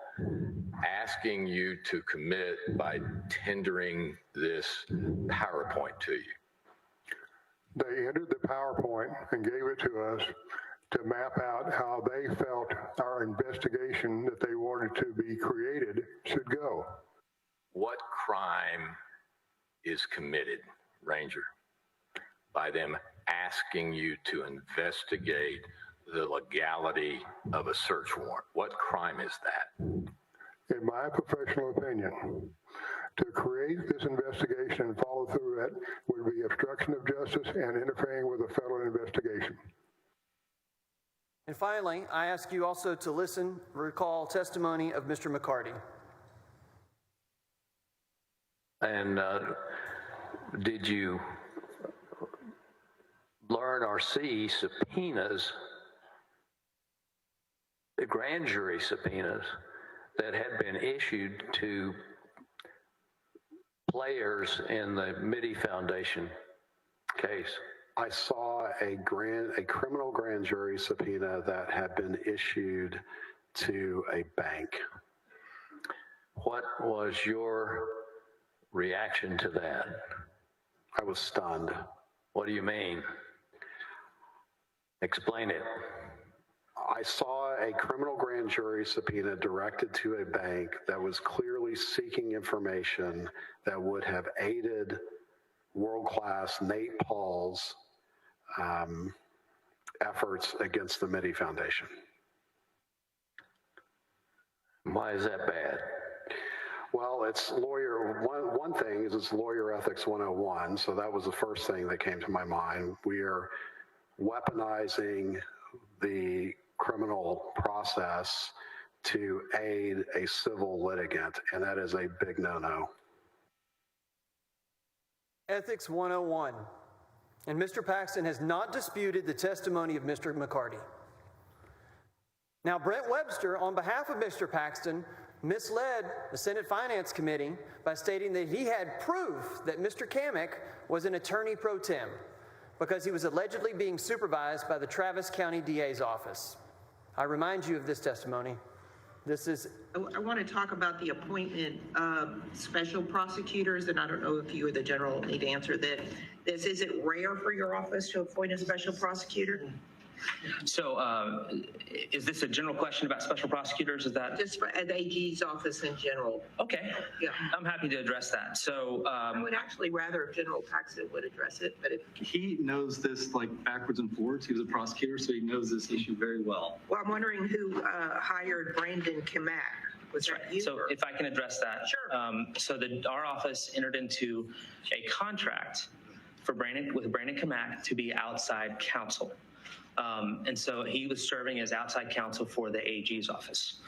asking you to commit by tendering this PowerPoint to you? They entered the PowerPoint and gave it to us to map out how they felt our investigation that they wanted to be created should go. What crime is committed, Ranger, by them asking you to investigate the legality of a search warrant? What crime is that? In my professional opinion, to create this investigation and follow through it would be obstruction of justice and interfering with a federal investigation. And finally, I ask you also to recall testimony of Mr. McCarty. And did you learn or see subpoenas, the grand jury subpoenas, that had been issued to players in the Mitty Foundation case? I saw a criminal grand jury subpoena that had been issued to a bank. What was your reaction to that? I was stunned. What do you mean? Explain it. I saw a criminal grand jury subpoena directed to a bank that was clearly seeking information that would have aided world-class Nate Paul's efforts against the Mitty Foundation. Why is that bad? Well, it's one thing is it's lawyer ethics 101, so that was the first thing that came to my mind. We are weaponizing the criminal process to aid a civil litigant, and that is a big no-no. Ethics 101. And Mr. Paxton has not disputed the testimony of Mr. McCarty. Now, Brent Webster, on behalf of Mr. Paxton, misled the Senate Finance Committee by stating that he had proof that Mr. Kamek was an attorney pro tem because he was allegedly being supervised by the Travis County DA's office. I remind you of this testimony. I want to talk about the appointment of special prosecutors, and I don't know if you or the general need to answer that. Is it rare for your office to appoint a special prosecutor? So is this a general question about special prosecutors? Is that just at the AG's office in general? Okay. Yeah, I'm happy to address that. So I would actually rather if General Paxton would address it, but if he knows this like backwards and forwards, he was a prosecutor, so he knows this issue very well. Well, I'm wondering who hired Brandon Kamek. Was right. So if I can address that. Sure. So our office entered into a contract for with Brandon Kamek to be outside counsel. And so he was serving as outside counsel for the AG's office.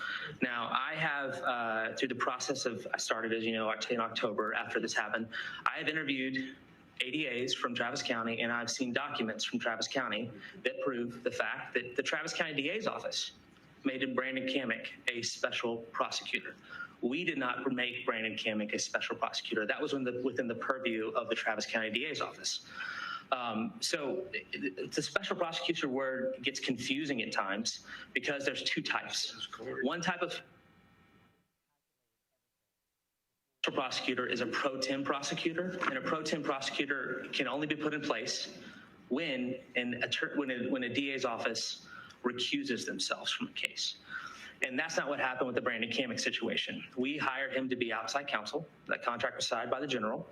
Now, I have, through the process of, I started, as you know, in October after this happened, I have interviewed ADAs from Travis County, and I've seen documents from Travis County that prove the fact that the Travis County DA's office made Brandon Kamek a special prosecutor. We did not make Brandon Kamek a special prosecutor. That was within the purview of the Travis County DA's office. So the special prosecutor word gets confusing at times because there's two types. One type of special prosecutor is a pro tem prosecutor, and a pro tem prosecutor can only be put in place when a DA's office recuses themselves from a case. And that's not what happened with the Brandon Kamek situation. We hired him to be outside counsel. That contract was signed by the general.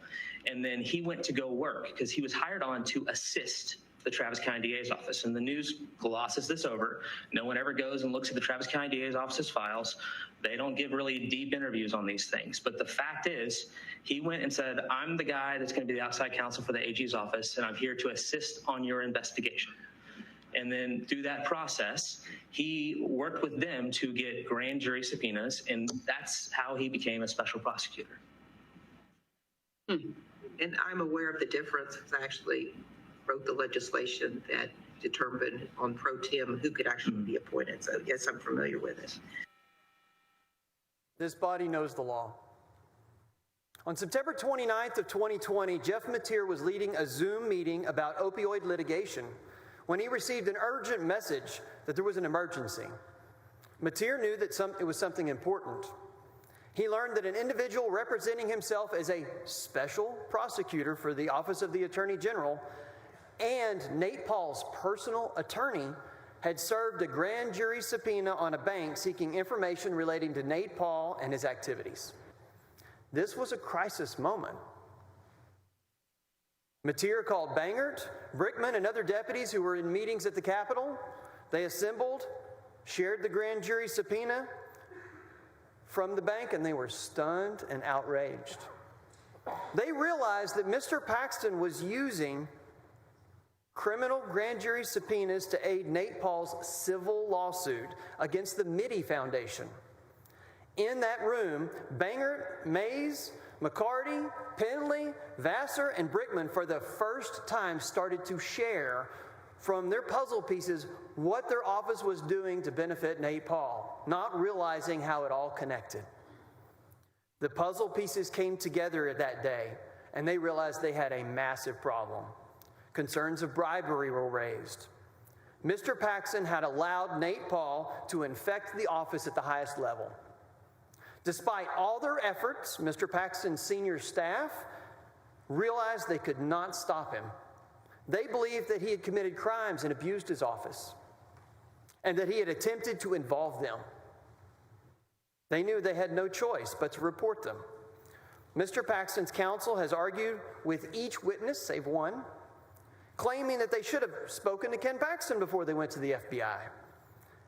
And then he went to go work because he was hired on to assist the Travis County DA's office. And the news glosses this over. No one ever goes and looks at the Travis County DA's office's files. They don't give really deep interviews on these things. But the fact is, he went and said, I'm the guy that's going to be the outside counsel for the AG's office, and I'm here to assist on your investigation. And then through that process, he worked with them to get grand jury subpoenas, and that's how he became a special prosecutor. And I'm aware of the difference. I actually wrote the legislation that determined on pro tem who could actually be appointed. So yes, I'm familiar with it. This body knows the law. On September 29th of 2020, Jeff Mateer was leading a Zoom meeting about opioid litigation when he received an urgent message that there was an emergency. Mateer knew that it was something important. He learned that an individual representing himself as a special prosecutor for the Office of the Attorney General and Nate Paul's personal attorney had served a grand jury subpoena on a bank seeking information relating to Nate Paul and his activities. This was a crisis moment. Mateer called Bangert, Brickman, and other deputies who were in meetings at the Capitol. They assembled, shared the grand jury subpoena from the bank, and they were stunned and outraged. They realized that Mr. Paxton was using criminal grand jury subpoenas to aid Nate Paul's civil lawsuit against the Mitty Foundation. In that room, Bangert, Mays, McCarty, Penley, Vassar, and Brickman for the first time started to share from their puzzle pieces what their office was doing to benefit Nate Paul, not realizing how it all connected. The puzzle pieces came together that day, and they realized they had a massive problem. Concerns of bribery were raised. Mr. Paxton had allowed Nate Paul to infect the office at the highest level. Despite all their efforts, Mr. Paxton's senior staff realized they could not stop him. They believed that he had committed crimes and abused his office, and that he had attempted to involve them. They knew they had no choice but to report them. Mr. Paxton's counsel has argued with each witness, save one, claiming that they should have spoken to Ken Paxton before they went to the FBI.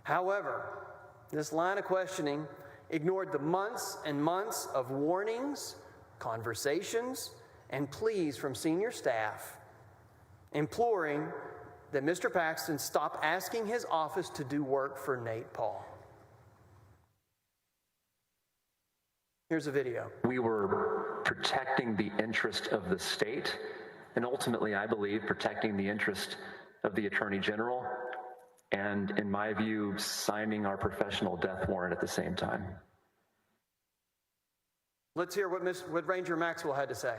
However, this line of questioning ignored the months and months of warnings, conversations, and pleas from senior staff, imploring that Mr. Paxton stop asking his office to do work for Nate Paul. Here's a video. We were protecting the interest of the state, and ultimately, I believe, protecting the interest of the Attorney General, and in my view, signing our professional death warrant at the same time. Let's hear what Ranger Maxwell had to say.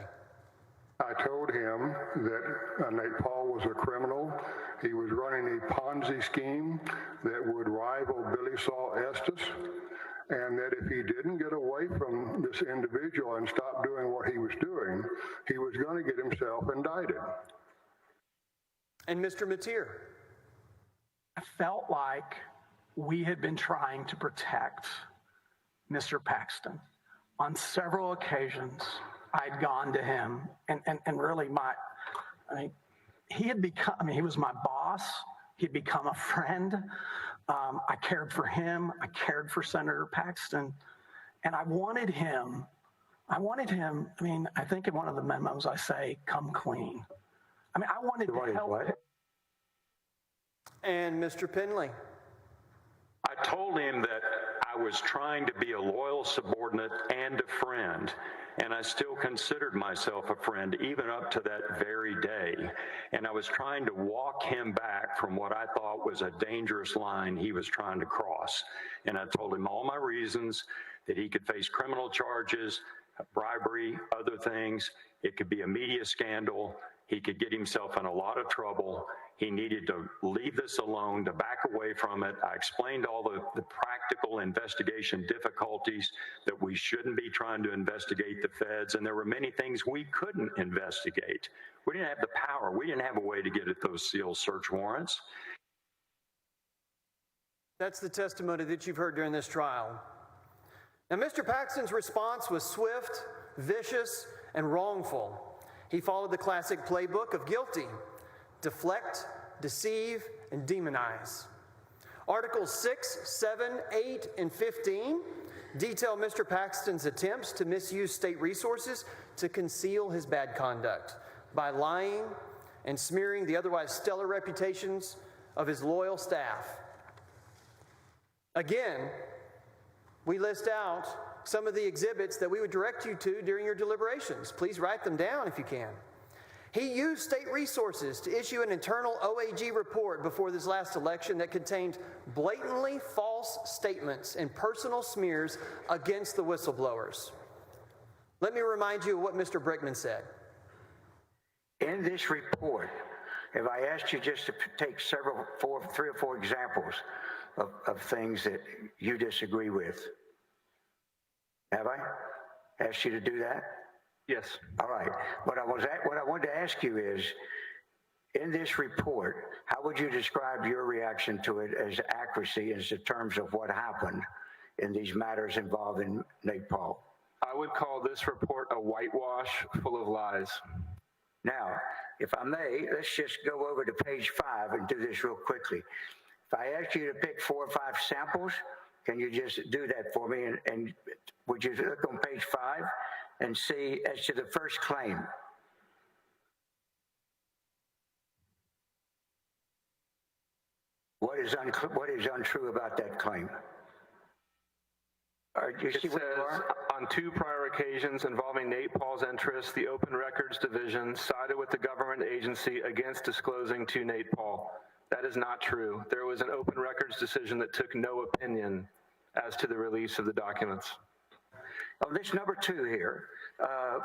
I told him that Nate Paul was a criminal. He was running a Ponzi scheme that would rival Billy Saul Estes, and that if he didn't get away from this individual and stop doing what he was doing, he was going to get himself indicted. And Mr. Mateer? I felt like we had been trying to protect Mr. Paxton. On several occasions, I'd gone to him, and really he was my boss. He'd become a friend. I cared for him. I cared for Senator Paxton. And I wanted him, I think in one of the memos I say, come clean. I wanted to help him. And Mr. Penley? I told him that I was trying to be a loyal subordinate and a friend, and I still considered myself a friend even up to that very day. And I was trying to walk him back from what I thought was a dangerous line he was trying to cross. And I told him all my reasons, that he could face criminal charges, bribery, other things. It could be a media scandal. He could get himself in a lot of trouble. He needed to leave this alone, to back away from it. I explained all the practical investigation difficulties, that we shouldn't be trying to investigate the feds, and there were many things we couldn't investigate. We didn't have the power. We didn't have a way to get at those sealed search warrants. That's the testimony that you've heard during this trial. Now, Mr. Paxton's response was swift, vicious, and wrongful. He followed the classic playbook of guilty: deflect, deceive, and demonize. Articles 6, 7, 8, and 15 detail Mr. Paxton's attempts to misuse state resources to conceal his bad conduct by lying and smearing the otherwise stellar reputations of his loyal staff. Again, we list out some of the exhibits that we would direct you to during your deliberations. Please write them down if you can. He used state resources to issue an internal OAG report before this last election that contained blatantly false statements and personal smears against the whistleblowers. Let me remind you of what Mr. Brickman said. In this report, if I asked you just to take three or four examples of things that you disagree with, have I asked you to do that? Yes. All right. What I wanted to ask you is, in this report, how would you describe your reaction to it as accuracy as in terms of what happened in these matters involving Nate Paul? I would call this report a whitewash full of lies. Now, if I may, let's just go over to page 5 and do this real quickly. If I ask you to pick 4 or 5 samples, can you just do that for me? And would you look on page 5 and see as to the first claim? What is untrue about that claim? Do you see It what you says, are? on 2 prior occasions involving Nate Paul's interests, the Open Records Division sided with the government agency against disclosing to Nate Paul. That is not true. There was an Open Records decision that took no opinion as to the release of the documents. On this number 2 here,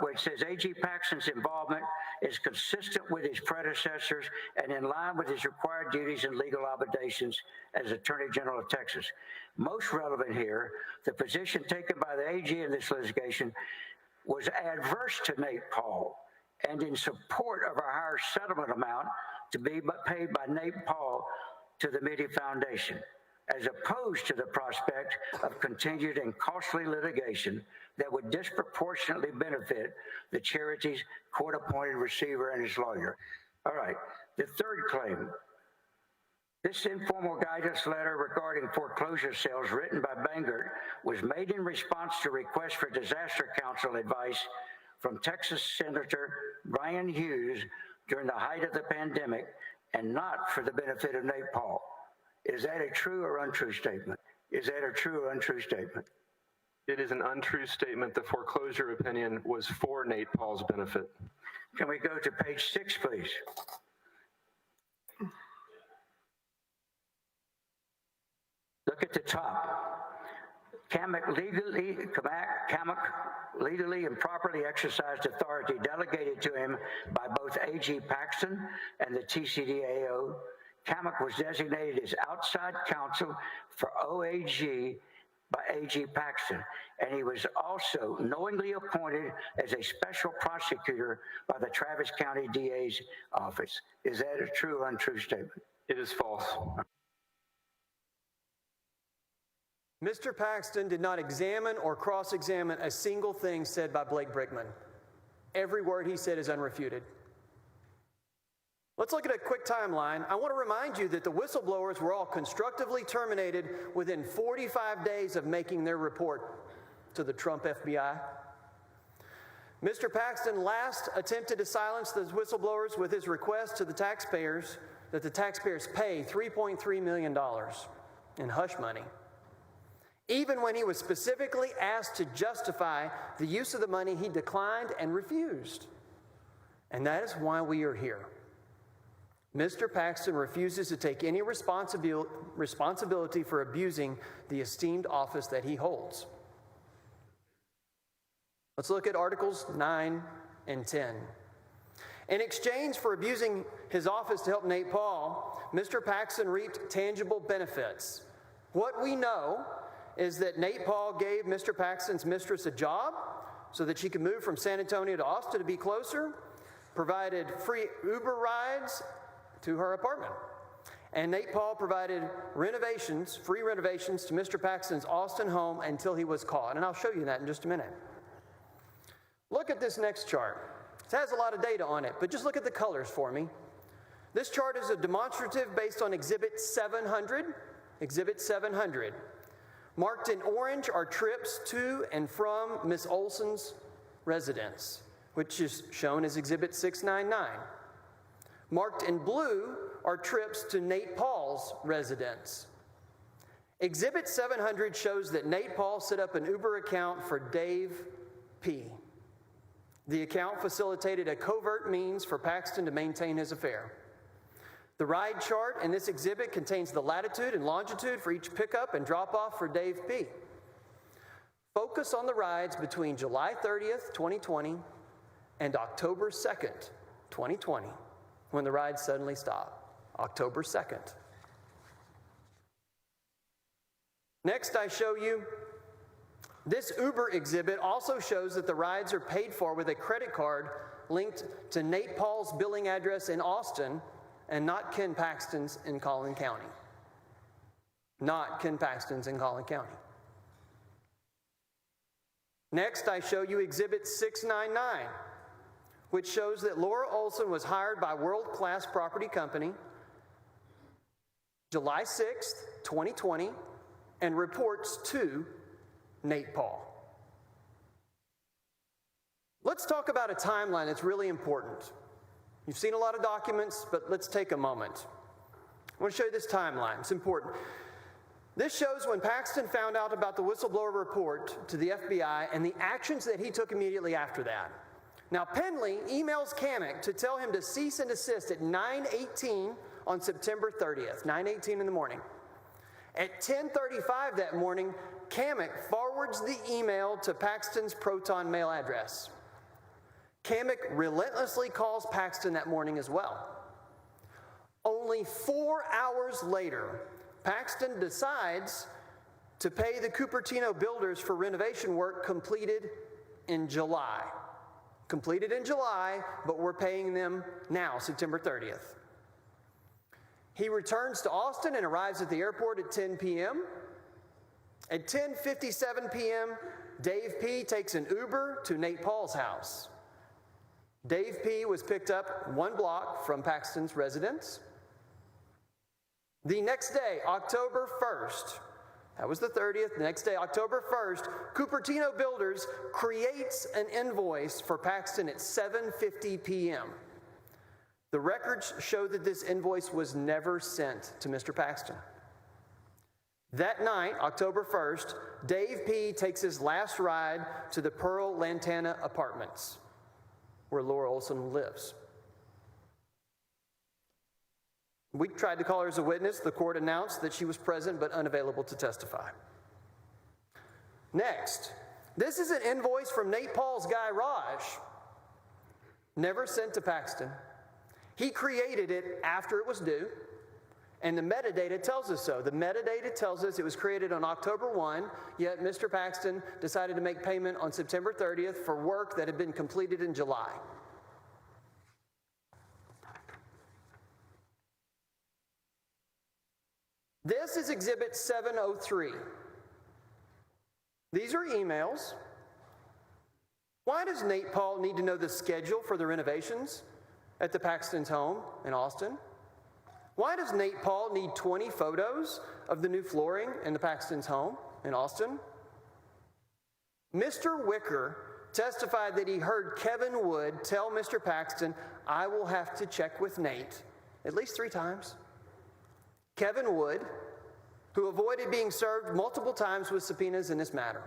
where it says A.G. Paxton's involvement is consistent with his predecessors and in line with his required duties and legal obligations as Attorney General of Texas. Most relevant here, the position taken by the AG in this litigation was adverse to Nate Paul and in support of a higher settlement amount to be paid by Nate Paul to the Media Foundation, as opposed to the prospect of continued and costly litigation that would disproportionately benefit the charity's court-appointed receiver and his lawyer. All right, the third claim. This informal guidance letter regarding foreclosure sales written by Bangert was made in response to requests for disaster counsel advice from Texas Senator Brian Hughes during the height of the pandemic and not for the benefit of Nate Paul. Is that a true or untrue statement? Is that a true or untrue statement? It is an untrue statement. The foreclosure opinion was for Nate Paul's benefit. Can we go to page 6, please? Look at the top. Kamak legally and properly exercised authority delegated to him by both A.G. Paxton and the TCDAO. Kamak was designated as outside counsel for OAG by A.G. Paxton, and he was also knowingly appointed as a special prosecutor by the Travis County DA's office. Is that a true or untrue statement? It is false. Mr. Paxton did not examine or cross-examine a single thing said by Blake Brickman. Every word he said is unrefuted. Let's look at a quick timeline. I want to remind you that the whistleblowers were all constructively terminated within 45 days of making their report to the Trump FBI. Mr. Paxton last attempted to silence those whistleblowers with his request to the taxpayers that the taxpayers pay $3.3 million in hush money, even when he was specifically asked to justify the use of the money. He declined and refused. And that is why we are here. Mr. Paxton refuses to take any responsibility for abusing the esteemed office that he holds. Let's look at Articles 9 and 10. In exchange for abusing his office to help Nate Paul, Mr. Paxton reaped tangible benefits. What we know is that Nate Paul gave Mr. Paxton's mistress a job so that she could move from San Antonio to Austin to be closer, provided free Uber rides to her apartment. And Nate Paul provided free renovations to Mr. Paxton's Austin home until he was caught. And I'll show you that in just a minute. Look at this next chart. It has a lot of data on it, but just look at the colors for me. This chart is a demonstrative based on Exhibit 700. Exhibit 700. Marked in orange are trips to and from Ms. Olson's residence, which is shown as Exhibit 699. Marked in blue are trips to Nate Paul's residence. Exhibit 700 shows that Nate Paul set up an Uber account for Dave P. The account facilitated a covert means for Paxton to maintain his affair. The ride chart in this exhibit contains the latitude and longitude for each pickup and drop-off for Dave P. Focus on the rides between July 30th, 2020 and October 2nd, 2020, when the ride suddenly stopped. October 2nd. Next, I show you this Uber exhibit also shows that the rides are paid for with a credit card linked to Nate Paul's billing address in Austin and not Ken Paxton's in Collin County. Not Ken Paxton's in Collin County. Next, I show you Exhibit 699, which shows that Laura Olson was hired by World Class Property Company July 6th, 2020, and reports to Nate Paul. Let's talk about a timeline that's really important. You've seen a lot of documents, but let's take a moment. I want to show you this timeline. It's important. This shows when Paxton found out about the whistleblower report to the FBI and the actions that he took immediately after that. Now, Penley emails Kamek to tell him to cease and desist at 9:18 on September 30th, 9:18 in the morning. At 10:35 that morning, Kamek forwards the email to Paxton's Proton mail address. Kamek relentlessly calls Paxton that morning as well. Only 4 hours later, Paxton decides to pay the Cupertino builders for renovation work completed in July. Completed in July, but we're paying them now, September 30th. He returns to Austin and arrives at the airport at 10 p.m. At 10:57 p.m., Dave P. takes an Uber to Nate Paul's house. Dave P. was picked up 1 block from Paxton's residence. The next day, October 1st, that was the 30th, the next day, October 1st, Cupertino Builders creates an invoice for Paxton at 7:50 p.m. The records show that this invoice was never sent to Mr. Paxton. That night, October 1st, Dave P. takes his last ride to the Pearl Lantana Apartments, where Laura Olson lives. We tried to call her as a witness. The court announced that she was present but unavailable to testify. Next, this is an invoice from Nate Paul's guy, Raj. Never sent to Paxton. He created it after it was due, and the metadata tells us so. The metadata tells us it was created on October 1, yet Mr. Paxton decided to make payment on September 30th for work that had been completed in July. This is Exhibit 703. These are emails. Why does Nate Paul need to know the schedule for the renovations at the Paxton's home in Austin? Why does Nate Paul need 20 photos of the new flooring in the Paxton's home in Austin? Mr. Wicker testified that he heard Kevin Wood tell Mr. Paxton, "I will have to check with Nate," at least 3 times. Kevin Wood, who avoided being served multiple times with subpoenas in this matter.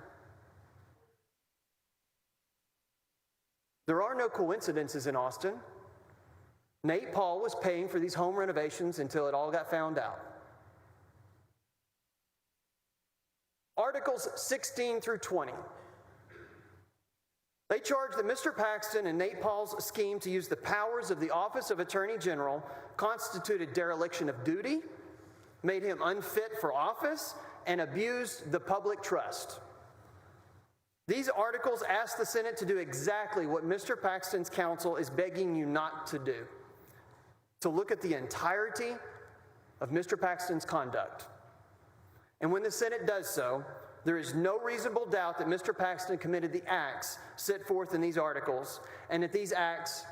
There are no coincidences in Austin. Nate Paul was paying for these home renovations until it all got found out. Articles 16 through 20. They charge that Mr. Paxton and Nate Paul's scheme to use the powers of the Office of Attorney General constituted dereliction of duty, made him unfit for office, and abused the public trust. These articles ask the Senate to do exactly what Mr. Paxton's counsel is begging you not to do, to look at the entirety of Mr. Paxton's conduct. And when the Senate does so, there is no reasonable doubt that Mr. Paxton committed the acts set forth in these articles, and that these acts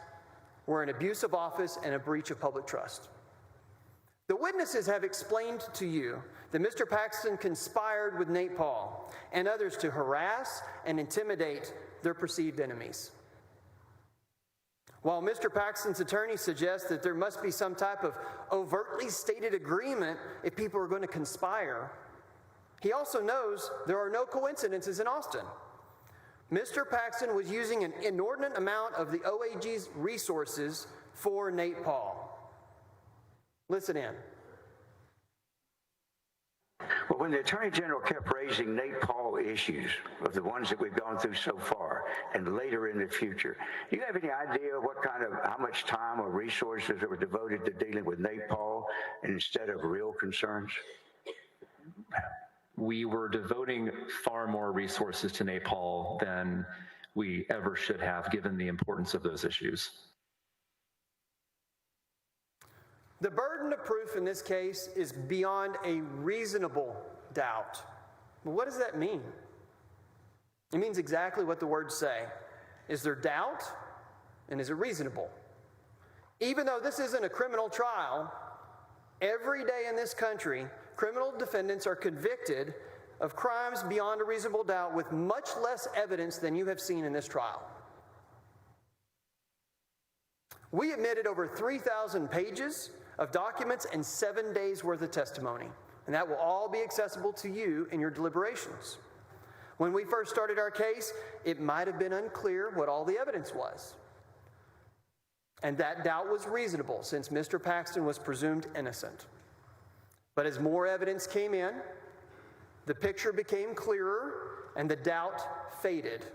were an abuse of office and a breach of public trust. The witnesses have explained to you that Mr. Paxton conspired with Nate Paul and others to harass and intimidate their perceived enemies. While Mr. Paxton's attorney suggests that there must be some type of overtly stated agreement if people are going to conspire, he also knows there are no coincidences in Austin. Mr. Paxton was using an inordinate amount of the OAG's resources for Nate Paul. Listen in. Well, when the Attorney General kept raising Nate Paul issues of the ones that we've gone through so far and later in the future, do you have any idea how much time or resources that were devoted to dealing with Nate Paul instead of real concerns? We were devoting far more resources to Nate Paul than we ever should have, given the importance of those issues. The burden of proof in this case is beyond a reasonable doubt. Well, what does that mean? It means exactly what the words say. Is there doubt? And is it reasonable? Even though this isn't a criminal trial, Every day in this country, criminal defendants are convicted of crimes beyond a reasonable doubt with much less evidence than you have seen in this trial. We admitted over 3,000 pages of documents and 7 days worth of testimony, and that will all be accessible to you in your deliberations. When we first started our case, it might have been unclear what all the evidence was. And that doubt was reasonable since Mr. Paxton was presumed innocent. But as more evidence came in, the picture became clearer and the doubt faded.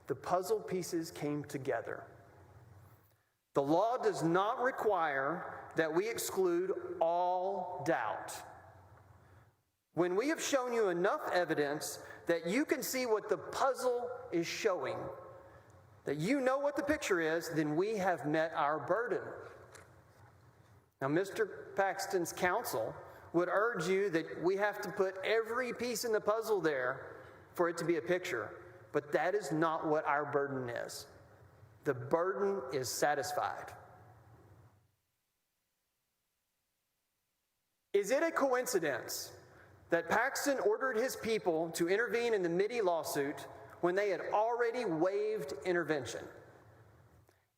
The puzzle pieces came together. The law does not require that we exclude all doubt. When we have shown you enough evidence that you can see what the puzzle is showing, that you know what the picture is, then we have met our burden. Now, Mr. Paxton's counsel would urge you that we have to put every piece in the puzzle there for it to be a picture, but that is not what our burden is. The burden is satisfied. Is it a coincidence that Paxton ordered his people to intervene in the Mitty lawsuit when they had already waived intervention?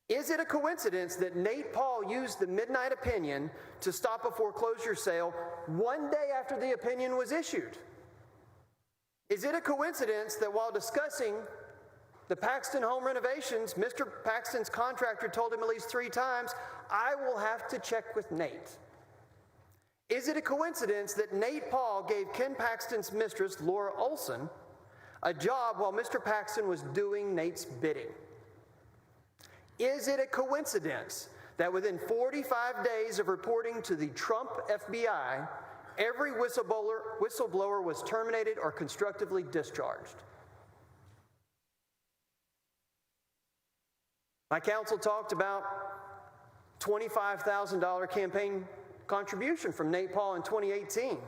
Is it a coincidence that Nate Paul used the midnight opinion to stop a foreclosure sale one day after the opinion was issued? Is it a coincidence that while discussing the Paxton home renovations, Mr. Paxton's contractor told him at least 3 times, "I will have to check with Nate"? Is it a coincidence that Nate Paul gave Ken Paxton's mistress, Laura Olson, a job while Mr. Paxton was doing Nate's bidding? Is it a coincidence that within 45 days of reporting to the Trump FBI, every whistleblower was terminated or constructively discharged? My counsel talked about $25,000 campaign contribution from Nate Paul in 2018.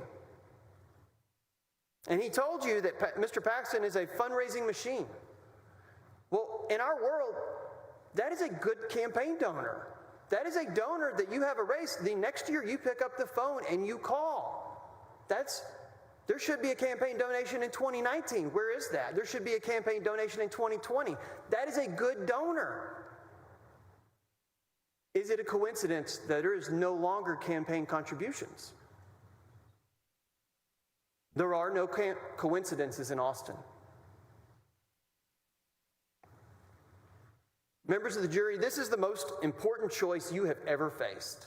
And he told you that Mr. Paxton is a fundraising machine. Well, in our world, that is a good campaign donor. That is a donor that you have a race. The next year you pick up the phone and you call. There should be a campaign donation in 2019. Where is that? There should be a campaign donation in 2020. That is a good donor. Is it a coincidence that there is no longer campaign contributions? There are no coincidences in Austin. Members of the jury, this is the most important choice you have ever faced.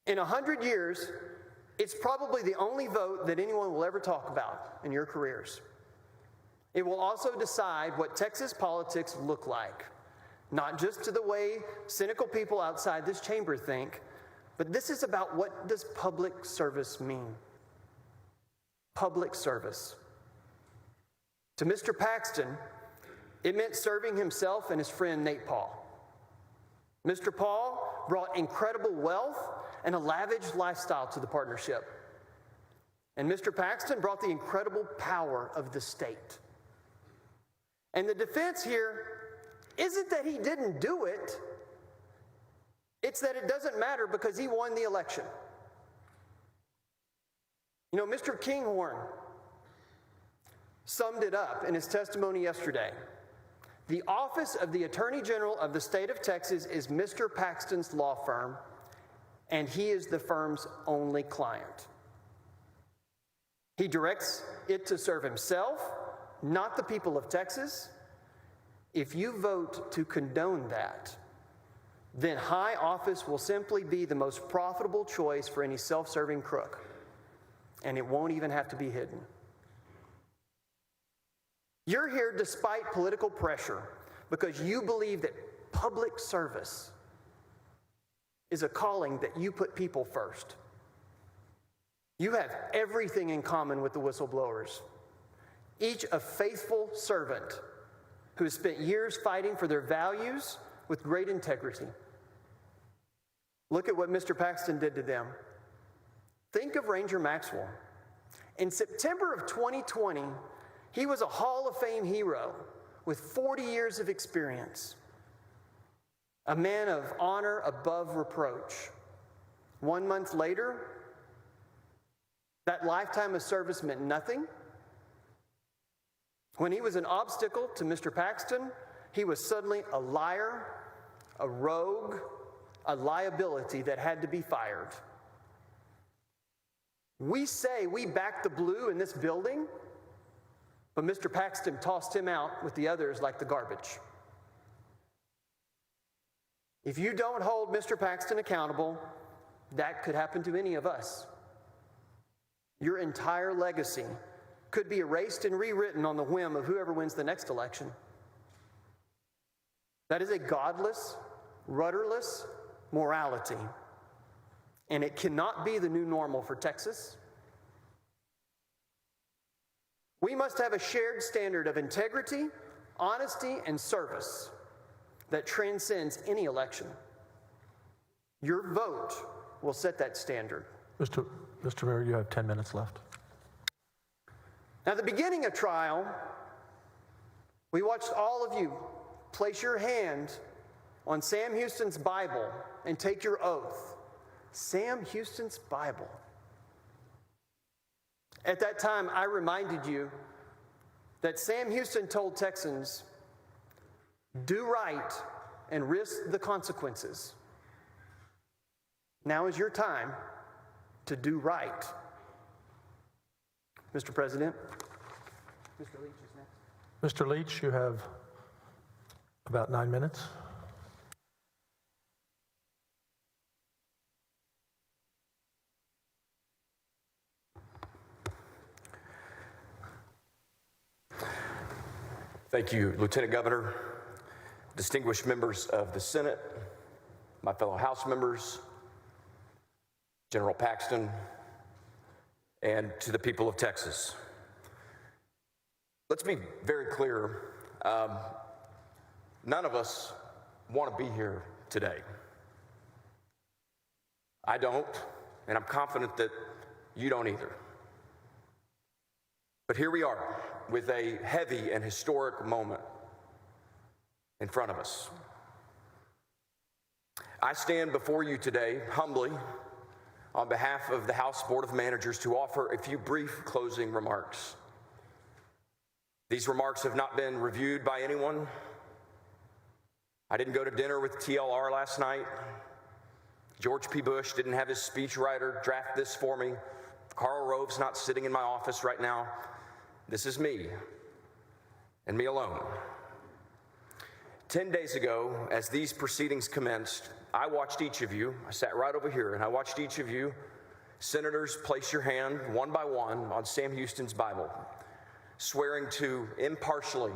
In 100 years, it's probably the only vote that anyone will ever talk about in your careers. It will also decide what Texas politics look like, not just to the way cynical people outside this chamber think, but this is about what does public service mean? Public service. To Mr. Paxton, it meant serving himself and his friend Nate Paul. Mr. Paul brought incredible wealth and a lavish lifestyle to the partnership. And Mr. Paxton brought the incredible power of the state. And the defense here isn't that he didn't do it, it's that it doesn't matter because he won the election. You know, Mr. Kinghorn summed it up in his testimony yesterday. The office of the Attorney General of the state of Texas is Mr. Paxton's law firm, and he is the firm's only client. He directs it to serve himself, not the people of Texas. If you vote to condone that, then high office will simply be the most profitable choice for any self-serving crook, and it won't even have to be hidden. You're here despite political pressure because you believe that public service is a calling that you put people first. You have everything in common with the whistleblowers, each a faithful servant who has spent years fighting for their values with great integrity. Look at what Mr. Paxton did to them. Think of Ranger Maxwell. In September of 2020, he was a Hall of Fame hero with 40 years of experience, a man of honor above reproach. 1 month later, that lifetime of service meant nothing. When he was an obstacle to Mr. Paxton, he was suddenly a liar, a rogue, a liability that had to be fired. We say we back the blue in this building, but Mr. Paxton tossed him out with the others like the garbage. If you don't hold Mr. Paxton accountable, that could happen to any of us. Your entire legacy could be erased and rewritten on the whim of whoever wins the next election. That is a godless, rudderless morality, and it cannot be the new normal for Texas. We must have a shared standard of integrity, honesty, and service that transcends any election. Your vote will set that standard. Mr. Mayor, you have 10 minutes left. Now, at the beginning of trial, we watched all of you place your hand on Sam Houston's Bible and take your oath. Sam Houston's Bible. At that time, I reminded you that Sam Houston told Texans, do right and risk the consequences. Now is your time to do right. Mr. President. Mr. Leach is next. Mr. Leach, you have about 9 minutes. Thank you, Lieutenant Governor, distinguished members of the Senate, my fellow House members, General Paxton, and to the people of Texas. Let's be very clear. None of us want to be here today. I don't, and I'm confident that you don't either. But here we are with a heavy and historic moment in front of us. I stand before you today humbly on behalf of the House Board of Managers to offer a few brief closing remarks. These remarks have not been reviewed by anyone. I didn't go to dinner with TLR last night. George P. Bush didn't have his speechwriter draft this for me. Karl Rove's not sitting in my office right now. This is me, and me alone. 10 days ago, as these proceedings commenced, I watched each of you, I sat right over here, and I watched each of you, senators, place your hand one by one on Sam Houston's Bible, swearing to impartially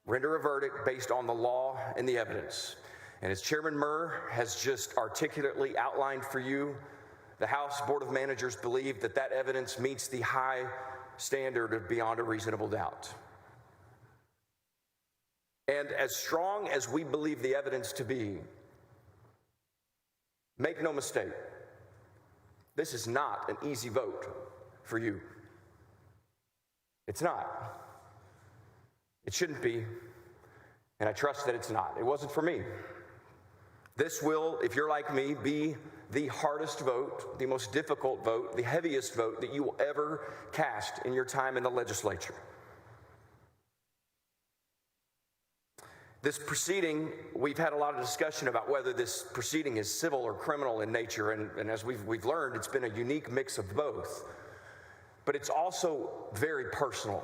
render a verdict based on the law and the evidence. And as Chairman Murr has just articulately outlined for you, the House Board of Managers believe that that evidence meets the high standard of beyond a reasonable doubt. And as strong as we believe the evidence to be, make no mistake, this is not an easy vote for you. It's not. It shouldn't be, and I trust that it's not. It wasn't for me. This will, if you're like me, be the hardest vote, the most difficult vote, the heaviest vote that you will ever cast in your time in the legislature. This proceeding, we've had a lot of discussion about whether this proceeding is civil or criminal in nature, and as we've learned, it's been a unique mix of both. But it's also very personal.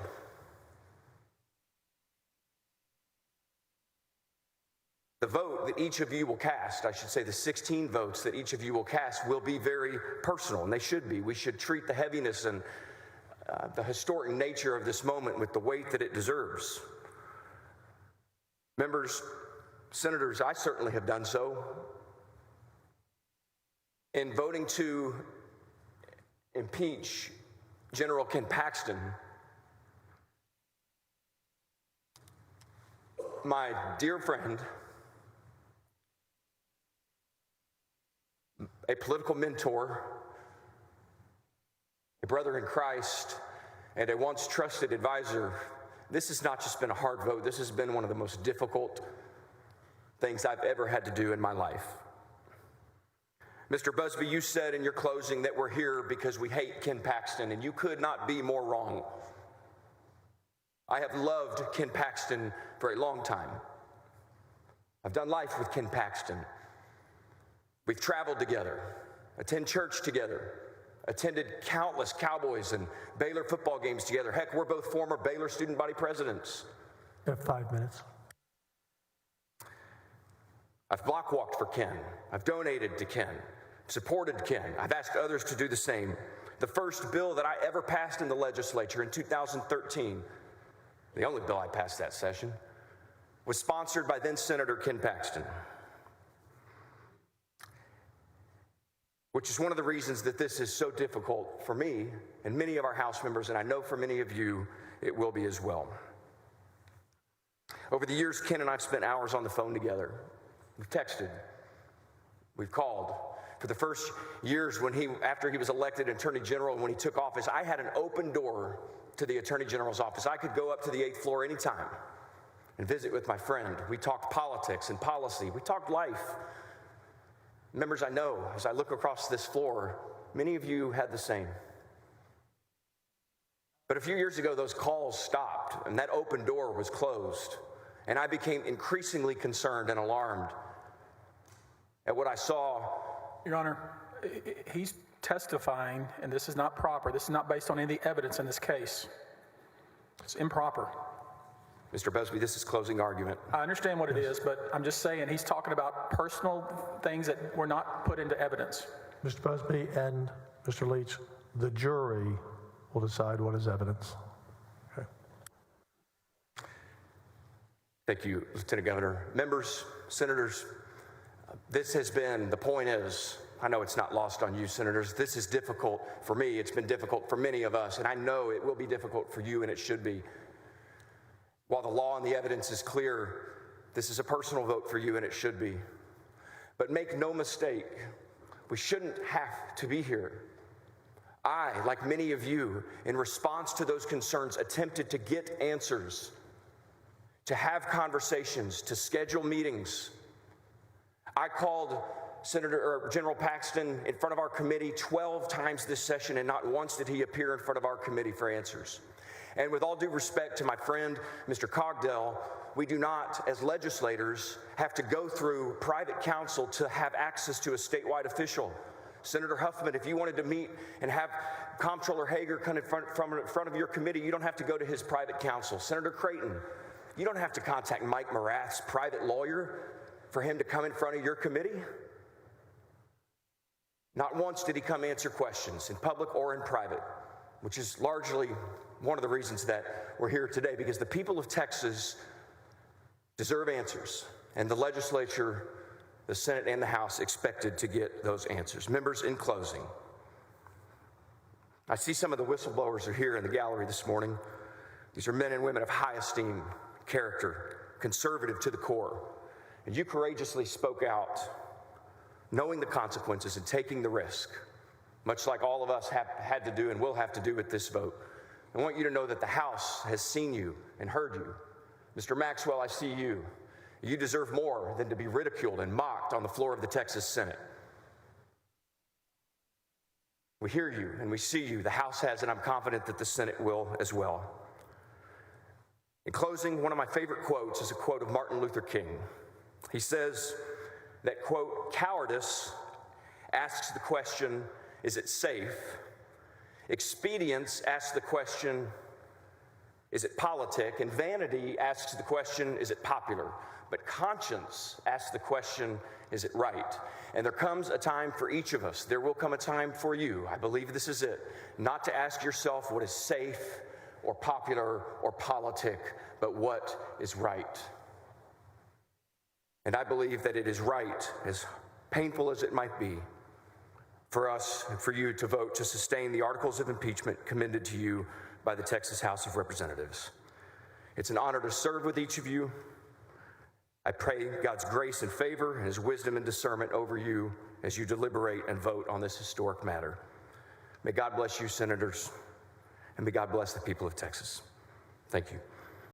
The vote that each of you will cast, I should say the 16 votes that each of you will cast, will be very personal, and they should be. We should treat the heaviness and the historic nature of this moment with the weight that it deserves. Members, senators, I certainly have done so. In voting to impeach General Ken Paxton, my dear friend, a political mentor, a brother in Christ, and a once trusted advisor, this has not just been a hard vote, this has been one of the most difficult things I've ever had to do in my life. Mr. Busby, you said in your closing that we're here because we hate Ken Paxton, and you could not be more wrong. I have loved Ken Paxton for a long time. I've done life with Ken Paxton. We've traveled together, attend church together, attended countless Cowboys and Baylor football games together. Heck, we're both former Baylor student body presidents. You have 5 minutes. I've block walked for Ken. I've donated to Ken, supported Ken. I've asked others to do the same. The first bill that I ever passed in the legislature in 2013, the only bill I passed that session, was sponsored by then Senator Ken Paxton, which is one of the reasons that this is so difficult for me and many of our House members, and I know for many of you it will be as well. Over the years, Ken and I have spent hours on the phone together. We've texted, we've called. For the first years after he was elected Attorney General, when he took office, I had an open door to the Attorney General's office. I could go up to the 8th floor anytime and visit with my friend. We talked politics and policy. We talked life. Members, I know, as I look across this floor, many of you had the same. But a few years ago, those calls stopped, and that open door was closed. And I became increasingly concerned and alarmed at what I saw. Your Honor, he's testifying, and this is not proper. This is not based on any of the evidence in this case. It's improper. Mr. Busby, this is closing argument. I understand what it is, but I'm just saying he's talking about personal things that were not put into evidence. Mr. Busby and Mr. Leach, the jury will decide what is evidence. Okay. Thank you, Lieutenant Governor. Members, senators, the point is, I know it's not lost on you, senators. This is difficult for me. It's been difficult for many of us, and I know it will be difficult for you, and it should be. While the law and the evidence is clear, this is a personal vote for you, and it should be. But make no mistake, we shouldn't have to be here. I, like many of you, in response to those concerns, attempted to get answers, to have conversations, to schedule meetings. I called General Paxton in front of our committee 12 times this session, and not once did he appear in front of our committee for answers. And with all due respect to my friend, Mr. Cogdell, we do not, as legislators, have to go through private counsel to have access to a statewide official. Senator Huffman, if you wanted to meet and have Comptroller Hager come in front of your committee, you don't have to go to his private counsel. Senator Creighton, you don't have to contact Mike Morath's private lawyer for him to come in front of your committee. Not once did he come answer questions in public or in private, which is largely one of the reasons that we're here today, because the people of Texas deserve answers, and the legislature, the Senate and the House, expected to get those answers. Members, in closing, I see some of the whistleblowers are here in the gallery this morning. These are men and women of high esteem, character, conservative to the core. And you courageously spoke out, knowing the consequences and taking the risk, much like all of us have had to do and will have to do with this vote. I want you to know that the House has seen you and heard you. Mr. Maxwell, I see you. You deserve more than to be ridiculed and mocked on the floor of the Texas Senate. We hear you and we see you. The House has, and I'm confident that the Senate will as well. In closing, one of my favorite quotes is a quote of Martin Luther King. He says that, quote, cowardice asks the question, is it safe? Expedience asks the question, is it politic? And vanity asks the question, is it popular? But conscience asks the question, is it right? And there comes a time for each of us. There will come a time for you, I believe this is it, not to ask yourself what is safe or popular or politic, but what is right. And I believe that it is right, as painful as it might be, for us and for you to vote to sustain the articles of impeachment commended to you by the Texas House of Representatives. It's an honor to serve with each of you. I pray God's grace and favor and his wisdom and discernment over you as you deliberate and vote on this historic matter. May God bless you, senators, and may God bless the people of Texas. Thank you.